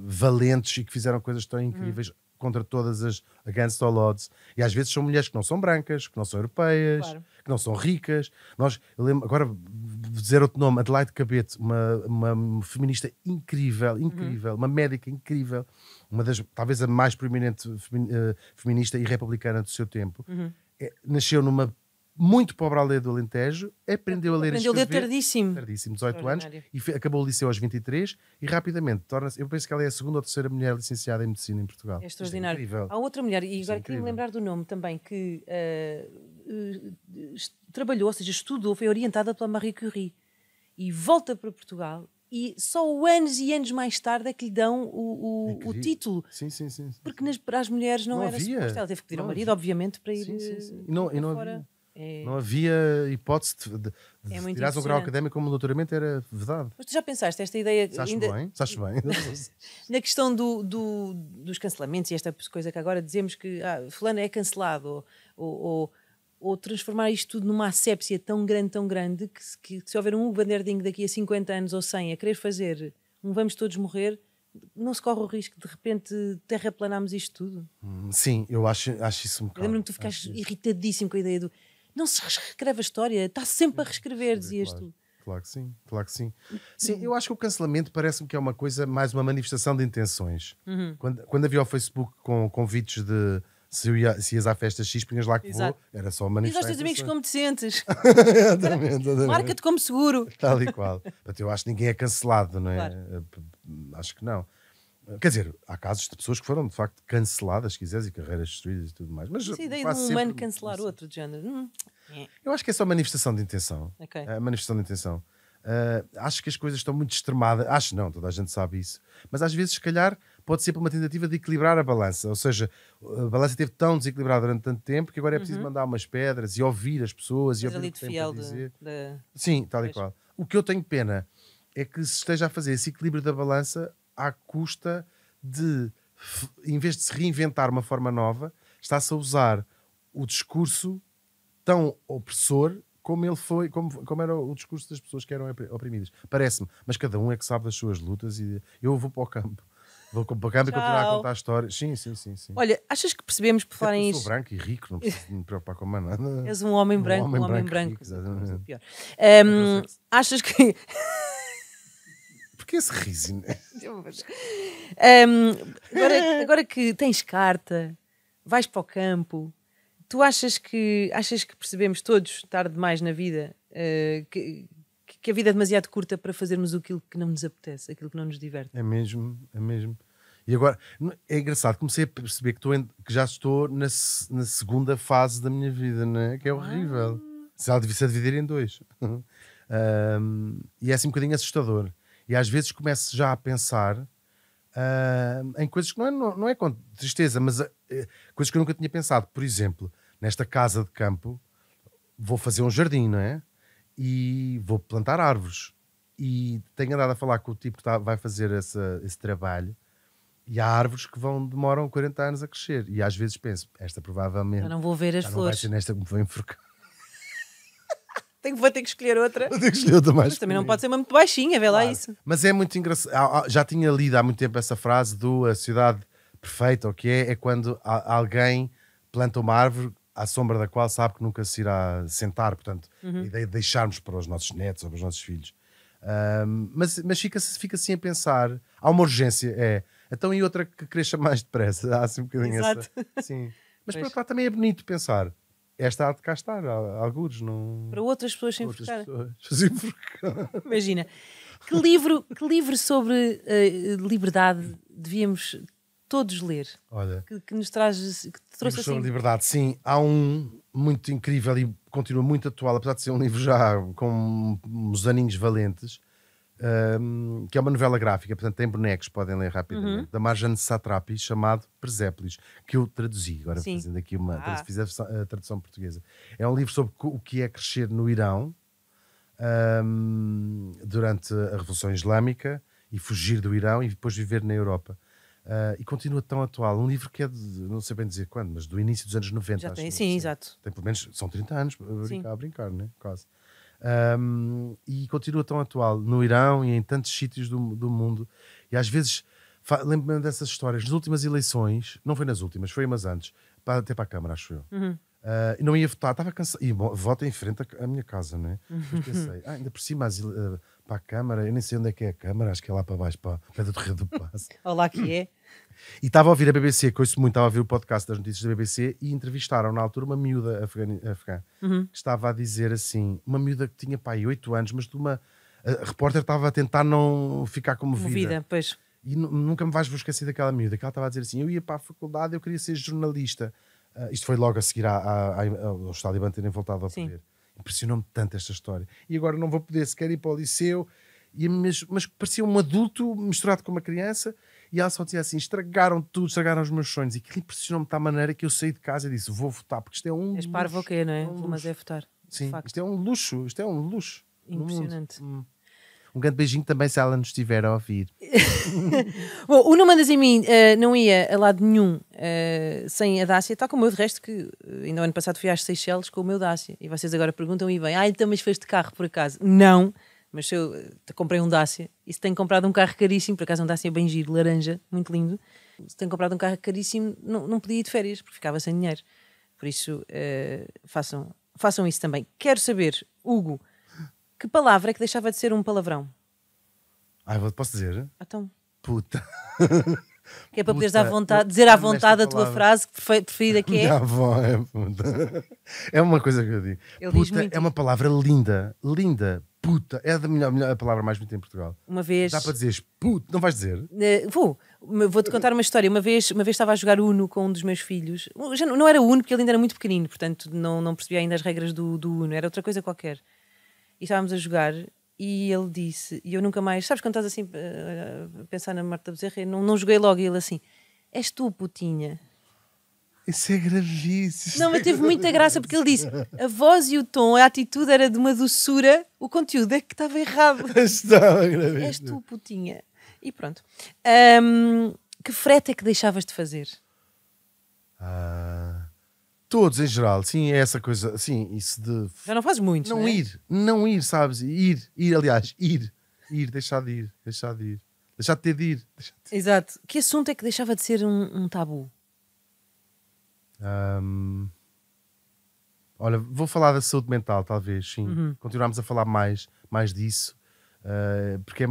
valentes e que fizeram coisas tão incríveis contra todas as against all odds. E às vezes são mulheres que não são brancas, que não são europeias, claro, que não são ricas. Eu lembro, agora vou dizer outro nome, Adelaide Cabete, uma feminista incrível, uma médica incrível, talvez a mais proeminente feminista e republicana do seu tempo. Nasceu numa muito pobre aldeia do Alentejo, aprendeu a ler e escrever tardíssimo, 18 anos, e acabou o liceu aos 23 e rapidamente torna-se, eu penso que ela é a segunda ou terceira mulher licenciada em medicina em Portugal. É extraordinário. Incrível. Há outra mulher, e agora queria me lembrar do nome também, que trabalhou, ou seja, estudou, foi orientada pela Marie Curie e volta para Portugal. E só anos e anos mais tarde é que lhe dão o título. Sim. Porque para as mulheres não era suposto. Ela teve que pedir ao marido, obviamente, para ir E não fora. Não havia hipótese de tirares um grau académico como doutoramento, era verdade. Mas tu já pensaste esta ideia... Acho bem. Na questão dos cancelamentos e esta coisa que agora dizemos que fulano é cancelado ou ou transformar isto tudo numa asepsia tão grande, que se houver um Hugo van der Ding daqui a 50 anos ou 100 a querer fazer vamos todos morrer, não se corre o risco de repente terraplanarmos isto tudo? Sim, eu acho isso um bocado. Lembro-me que tu ficaste irritadíssimo com a ideia do não se reescreve a história, está sempre a reescrever, dizias tu. Claro que sim, claro que sim. Sim, eu acho que o cancelamento parece-me que é uma coisa, mais uma manifestação de intenções. Quando havia o Facebook com convites de se ias à festa X, punhas lá que Exato. vou, era só Diz manifestação. aos teus amigos como te sentes, Exatamente. marca-te como seguro. Tal e qual. Portanto, eu acho que ninguém é cancelado, não é? Claro. Acho que não. Quer dizer, há casos de pessoas que foram de facto canceladas, se quiseres, e carreiras destruídas e tudo mais. Mas Essa ideia de quase um sempre- humano cancelar outro, de género. Eu acho que é só manifestação de intenção. Ok. É manifestação de intenção. Acho que as coisas estão muito extremadas. Acho não, toda a gente sabe isso. Mas às vezes, se calhar, pode ser por uma tentativa de equilibrar a balança. Ou seja, a balança esteve tão desequilibrada durante tanto tempo que agora é preciso mandar umas pedras e ouvir as pessoas e Mas ouvir ali o de que têm fiel para dizer. da. Sim, tal e Pois. qual. O que eu tenho pena é que se esteja a fazer esse equilíbrio da balança à custa de, em vez de se reinventar uma forma nova, está-se a usar o discurso tão opressor como ele foi, como era o discurso das pessoas que eram oprimidas. Parece-me. Mas cada um é que sabe das suas lutas e eu vou para o campo. Vou para o campo e continuar a Tchau. contar histórias. Sim. Olha, achas que percebemos por falar Até porque em eu sou isto? branco e rico, não preciso de me preocupar com mais nada. És um homem branco, um homem branco. rico, exatamente. Coisa pior. Heterossexo. Achas que. Porque esse riso, né? Agora que tens carta, vais para o campo, tu achas que percebemos todos, tarde demais na vida, que a vida é demasiado curta para fazermos aquilo que não nos apetece, aquilo que não nos diverte? É mesmo. E agora, é engraçado, comecei a perceber que já estou na segunda fase da minha vida, né? Que é horrível. Se ela devia ser dividida em dois. E é assim um bocadinho assustador. E às vezes começo já a pensar em coisas que não é com tristeza, mas coisas que eu nunca tinha pensado. Por exemplo, nesta casa de campo, vou fazer um jardim, não é? E vou plantar árvores. E tenho andado a falar com o tipo que vai fazer esse trabalho. E há árvores que demoram 40 anos a crescer. E às vezes penso, esta provavelmente Eu não vou ver as já não vai flores. ser nesta que me vou enforcar. Vou ter que escolher outra. Vou ter que escolher outra mais Mas também não pequenina. pode ser uma muito baixinha, vê lá Claro. isso. Mas é muito engraçado. Já tinha lido há muito tempo essa frase do a sociedade perfeita, o que é quando alguém planta uma árvore à sombra da qual sabe que nunca se irá sentar. Portanto, a ideia de deixarmos para os nossos netos ou para os nossos filhos. Mas fica assim a pensar. Há uma urgência, então e outra que cresça mais depressa. Há assim um bocadinho Exato. essa. Sim. Mas Pois. para lá também é bonito pensar. Esta há de cá estar, algures, não. Para outras pessoas sem Outras enforcar. pessoas. Se enforcar. Imagina. Que livro sobre liberdade devíamos todos ler? Olha. Que nos traz, que te trouxe Livros sobre assim. liberdade, sim. Há um muito incrível e continua muito atual, apesar de ser um livro já com uns aninhos valentes, que é uma novela gráfica, portanto tem bonecos, podem ler rapidamente, da Marjane Satrapi, chamado Persépolis, que eu traduzi, agora Sim. fazendo aqui fiz a tradução portuguesa. É um livro sobre o que é crescer no Irão durante a Revolução Islâmica e fugir do Irão e depois viver na Europa. E continua tão atual. Um livro que é de, não sei bem dizer quando, mas do início dos anos 90. Já acho tem, que sim, exato. Tem pelo menos, são 30 anos Sim. a brincar, né? Quase. E continua tão atual no Irão e em tantos sítios do mundo. E às vezes lembro-me dessas histórias. Nas últimas eleições, não foi nas últimas, foi umas antes, até para a Câmara, acho eu. E não ia votar, estava cansado. E voto em frente à minha casa, não é? Mas pensei, ainda por cima para a Câmara, eu nem sei onde é que é a Câmara, acho que é lá para baixo, para o pé do Torre do Paço. Olá que é. E estava a ouvir a BBC, que ouço muito, estava a ouvir o podcast das notícias da BBC e entrevistaram na altura uma miúda afegã que estava a dizer assim, uma miúda que tinha pai 8 anos, mas a repórter estava a tentar não ficar comovida. Movida, pois. E nunca me vais vou esquecer daquela miúda, que ela estava a dizer assim, eu ia para a faculdade, eu queria ser jornalista. Isto foi logo a seguir ao Estado Talibã terem voltado ao Sim. poder. Impressionou-me tanto esta história. E agora não vou poder sequer ir para o liceu, mas parecia um adulto misturado com uma criança, e ela só dizia assim, estragaram os meus sonhos. E aquilo impressionou-me de tal maneira que eu saí de casa e disse, vou votar, porque isto é um És luxo. parvo ou quê, não é? um Mas luxo. é votar. de Sim, facto. isto é um luxo no mundo. Impressionante. Um grande beijinho também se ela nos estiver a ouvir. Bom, o Não Mandas em Mim não ia a lado nenhum sem a Dácia, tal como eu de resto, que ainda o ano passado fui às Seychelles com o meu Dácia. E vocês agora perguntam e bem, então mas foste de carro por acaso? Não, mas se eu comprei um Dácia e se tenho comprado um carro caríssimo, por acaso um Dácia bem giro, laranja, muito lindo, se tenho comprado um carro caríssimo não podia ir de férias porque ficava sem dinheiro. Por isso façam isso também. Quero saber, Hugo, que palavra é que deixava de ser um palavrão? Posso dizer? Então, Puta. que é para poderes Puta, dizer à amo esta vontade a tua palavra. frase preferida que é. Minha avó é puta. É uma coisa que eu digo. Ele diz Puta muito é uma palavra linda. Linda. Puta. É a melhor palavra mais bonita em Portugal. Uma vez. Dá para dizeres puto. Não vais dizer? Vou-te contar uma história. Uma vez estava a jogar Uno com um dos meus filhos. Já não era Uno, porque ele ainda era muito pequenino, portanto não percebia ainda as regras do Uno, era outra coisa qualquer. E estávamos a jogar e ele disse, e eu nunca mais, sabes quando estás assim a pensar na Marta Bezerra, eu não joguei logo, e ele assim, és tu, putinha. Isso é gravíssimo. Não, mas teve muita graça porque ele disse, a voz e o tom, a atitude era de uma doçura, o conteúdo é que estava errado. Está gravíssimo. És tu, putinha. E pronto. Que frete é que deixavas de fazer? Todos em geral, sim, é essa coisa, sim, isso de Já não fazes muitos, não é? ir, sabes? Aliás, deixar de ir, deixar de ter de ir. Exato. Que assunto é que deixava de ser um tabu? Olha, vou falar da saúde mental, talvez, sim. Uhum. Continuarmos a falar mais disso, porque é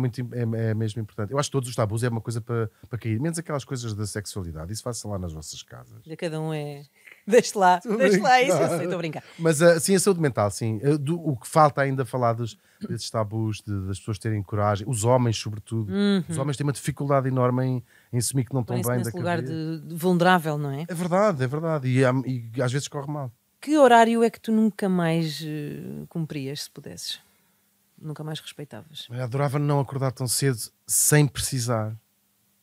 mesmo importante. Eu acho que todos os tabus é uma coisa para cair, menos aquelas coisas da sexualidade. Isso façam lá nas vossas casas. Já cada um é. Deixe lá isso, eu sei, estou a brincar. Mas sim, a saúde mental, sim. O que falta ainda falar desses tabus, das pessoas terem coragem, os homens, sobretudo. Os homens têm uma dificuldade enorme em assumir que não estão Põe-se bem nesse da lugar cabeça. de vulnerável, não é? É verdade. E às vezes corre mal. Que horário é que tu nunca mais cumprias, se pudesses? Nunca mais respeitavas? Eu adorava não acordar tão cedo sem precisar.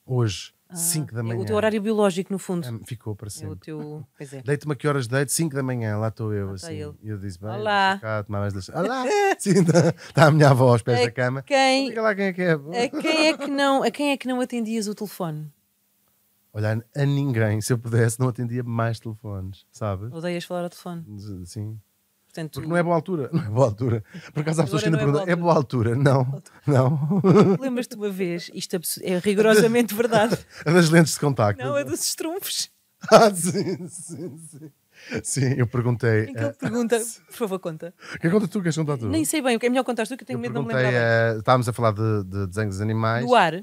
Hoje, 5 da É manhã. o teu horário biológico, no fundo. Ficou para É o sempre. teu. Pois é. Deito-me a que horas deito? 5 da manhã, lá estou eu. está Assim. ele. E eu disse: bem, Olá. deixa cá, tomar mais das... Olá! Sim, está a minha avó aos pés da cama. Diga lá quem é que é. A quem é que não atendias o telefone? Olha, a ninguém, se eu pudesse, não atendia mais telefones, sabes? Odeias falar ao telefone? Sim. Portanto, Porque não é boa altura. Não é boa altura. Por acaso há pessoas que ainda Agora não é perguntam: boa é boa altura? Não. Não. lembras-te uma vez, isto é rigorosamente verdade. A das lentes de contacto. Não, é dos estrunfos. Sim. Sim, eu perguntei. Em que ele pergunta, por favor, conta. Quem conta tu? Queres contar tu? Nem sei bem, é melhor contar tu que eu tenho Eu medo de não me perguntei, lembrar bem. estávamos a falar de desenhos de animais. No ar.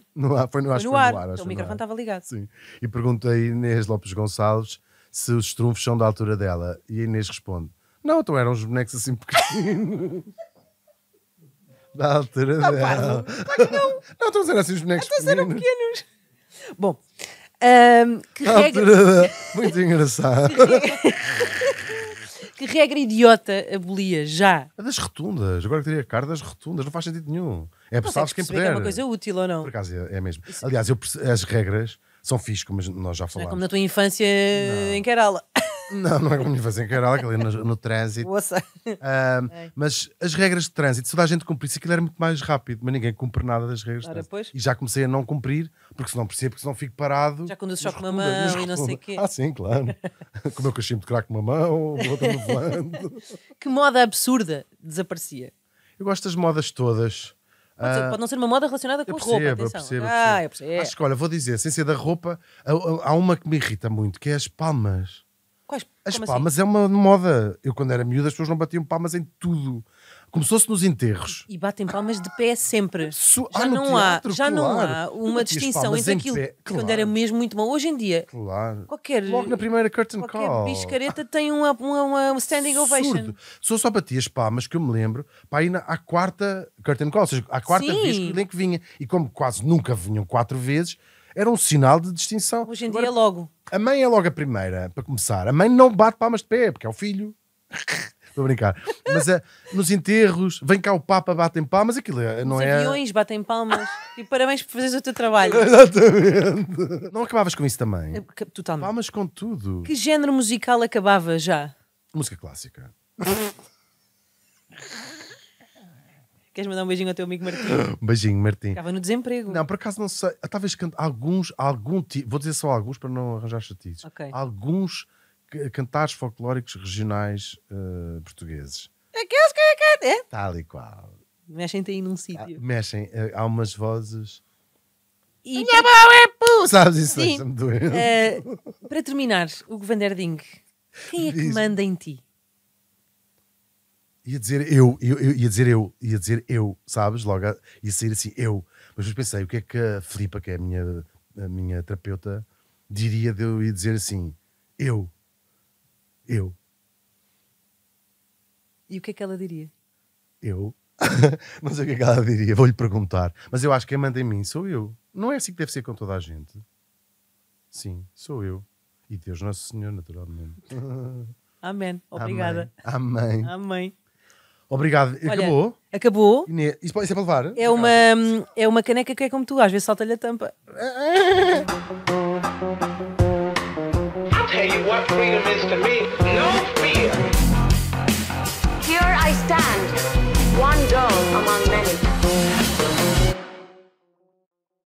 Foi no ar. No ar. acho Então que o foi no microfone ar. estava ligado. Sim. E perguntei a Inês Lopes Gonçalves se os estrunfos são da altura dela. E a Inês responde: não, então eram uns bonecos assim pequeninos. Da altura dela. Não, estão a dizer assim os bonecos Eram pequeninos. pequenos. Bom, que Da regra, altura dela. Muito engraçado. que regra idiota abolia já? A das rotundas. Agora que teria a cara das rotundas. Não faz sentido nenhum. É Consegues sabes quem perceber que puder. é uma coisa útil ou não? Por acaso é mesmo. Aliás, as regras são fixe, como nós já Não é falámos. como na tua infância em Kerala. Não é como me fazem querer ali no trânsito. Ouça. Mas as regras de trânsito, se toda a gente cumprisse, aquilo era muito mais rápido, mas ninguém cumpre nada das regras de Ora, trânsito. pois. E já comecei a não cumprir, porque senão percebo, porque senão fico parado. Já conduzes nas só com uma rotundas, mão nas e não sei o rotundas. quê. Ah, sim, claro. Com o meu cachimbo de crack com uma mão, outra no volante. Que moda absurda desaparecia? Eu gosto das modas todas. Pode não ser uma moda relacionada com Eu roupa, percebo, atenção. eu percebo. Eu percebo. Acho que, olha, vou dizer, sem ser da roupa, há uma que me irrita muito, que é as palmas. Quais? As Como palmas é uma moda. Eu, quando era miúdo, as pessoas não batiam palmas em tudo. Começou-se nos enterros. E batem palmas de pé sempre. No teatro, Já não claro. há Tu uma batias distinção palmas entre em aquilo pé, que quando era mesmo muito bom. Hoje em dia, Claro. qualquer Logo na primeira curtain call. biscareta tem uma standing ovation. Absurdo. Só batia as palmas, que eu me lembro, para ir à quarta curtain call, ou seja, à quarta Sim. vez que o elenco vinha. E como quase nunca vinham 4 vezes, era um sinal de distinção. Hoje em Agora, dia, logo. a mãe é logo a primeira, para começar. A mãe não bate palmas de pé, porque é o filho. Estou a brincar. Mas nos enterros, vem cá o Papa, batem palmas, aquilo não Os é... aviões batem palmas. E parabéns por fazeres o teu trabalho. Exatamente. Não acabavas com isso também? Totalmente. Palmas com tudo. Que género musical acabava já? Música clássica. Queres mandar um beijinho ao teu amigo Martim? Um beijinho, Martim. Ficava no desemprego. Não, por acaso não sei. Talvez algum tipo. Vou dizer só alguns para não arranjar chatices. Ok. Alguns cantares folclóricos regionais portugueses. É? Tal e qual. Mexem-te aí num sítio. Mexem. Há umas vozes. E Sabes isso? Sim. Deixa-me doer. para terminar, Hugo Van Der Ding, quem é que Diz. manda em ti? Ia dizer eu, sabes? Logo ia sair assim, eu. Mas depois pensei, o que é que a Filipa, que é a minha terapeuta, diria de eu ir dizer assim, eu. E o que é que ela diria? Eu? Não sei o que é que ela diria, vou-lhe perguntar. Mas eu acho que quem manda em mim sou eu. Não é assim que deve ser com toda a gente. Sim, sou eu. E Deus Nosso Senhor, naturalmente. Amém. Obrigada. Amém. Amém. Obrigado. Olha, Acabou? Acabou. Inês, isso é para levar? É uma caneca que é como tu, às vezes salta-lhe a tampa. I'll tell you what freedom is to me. No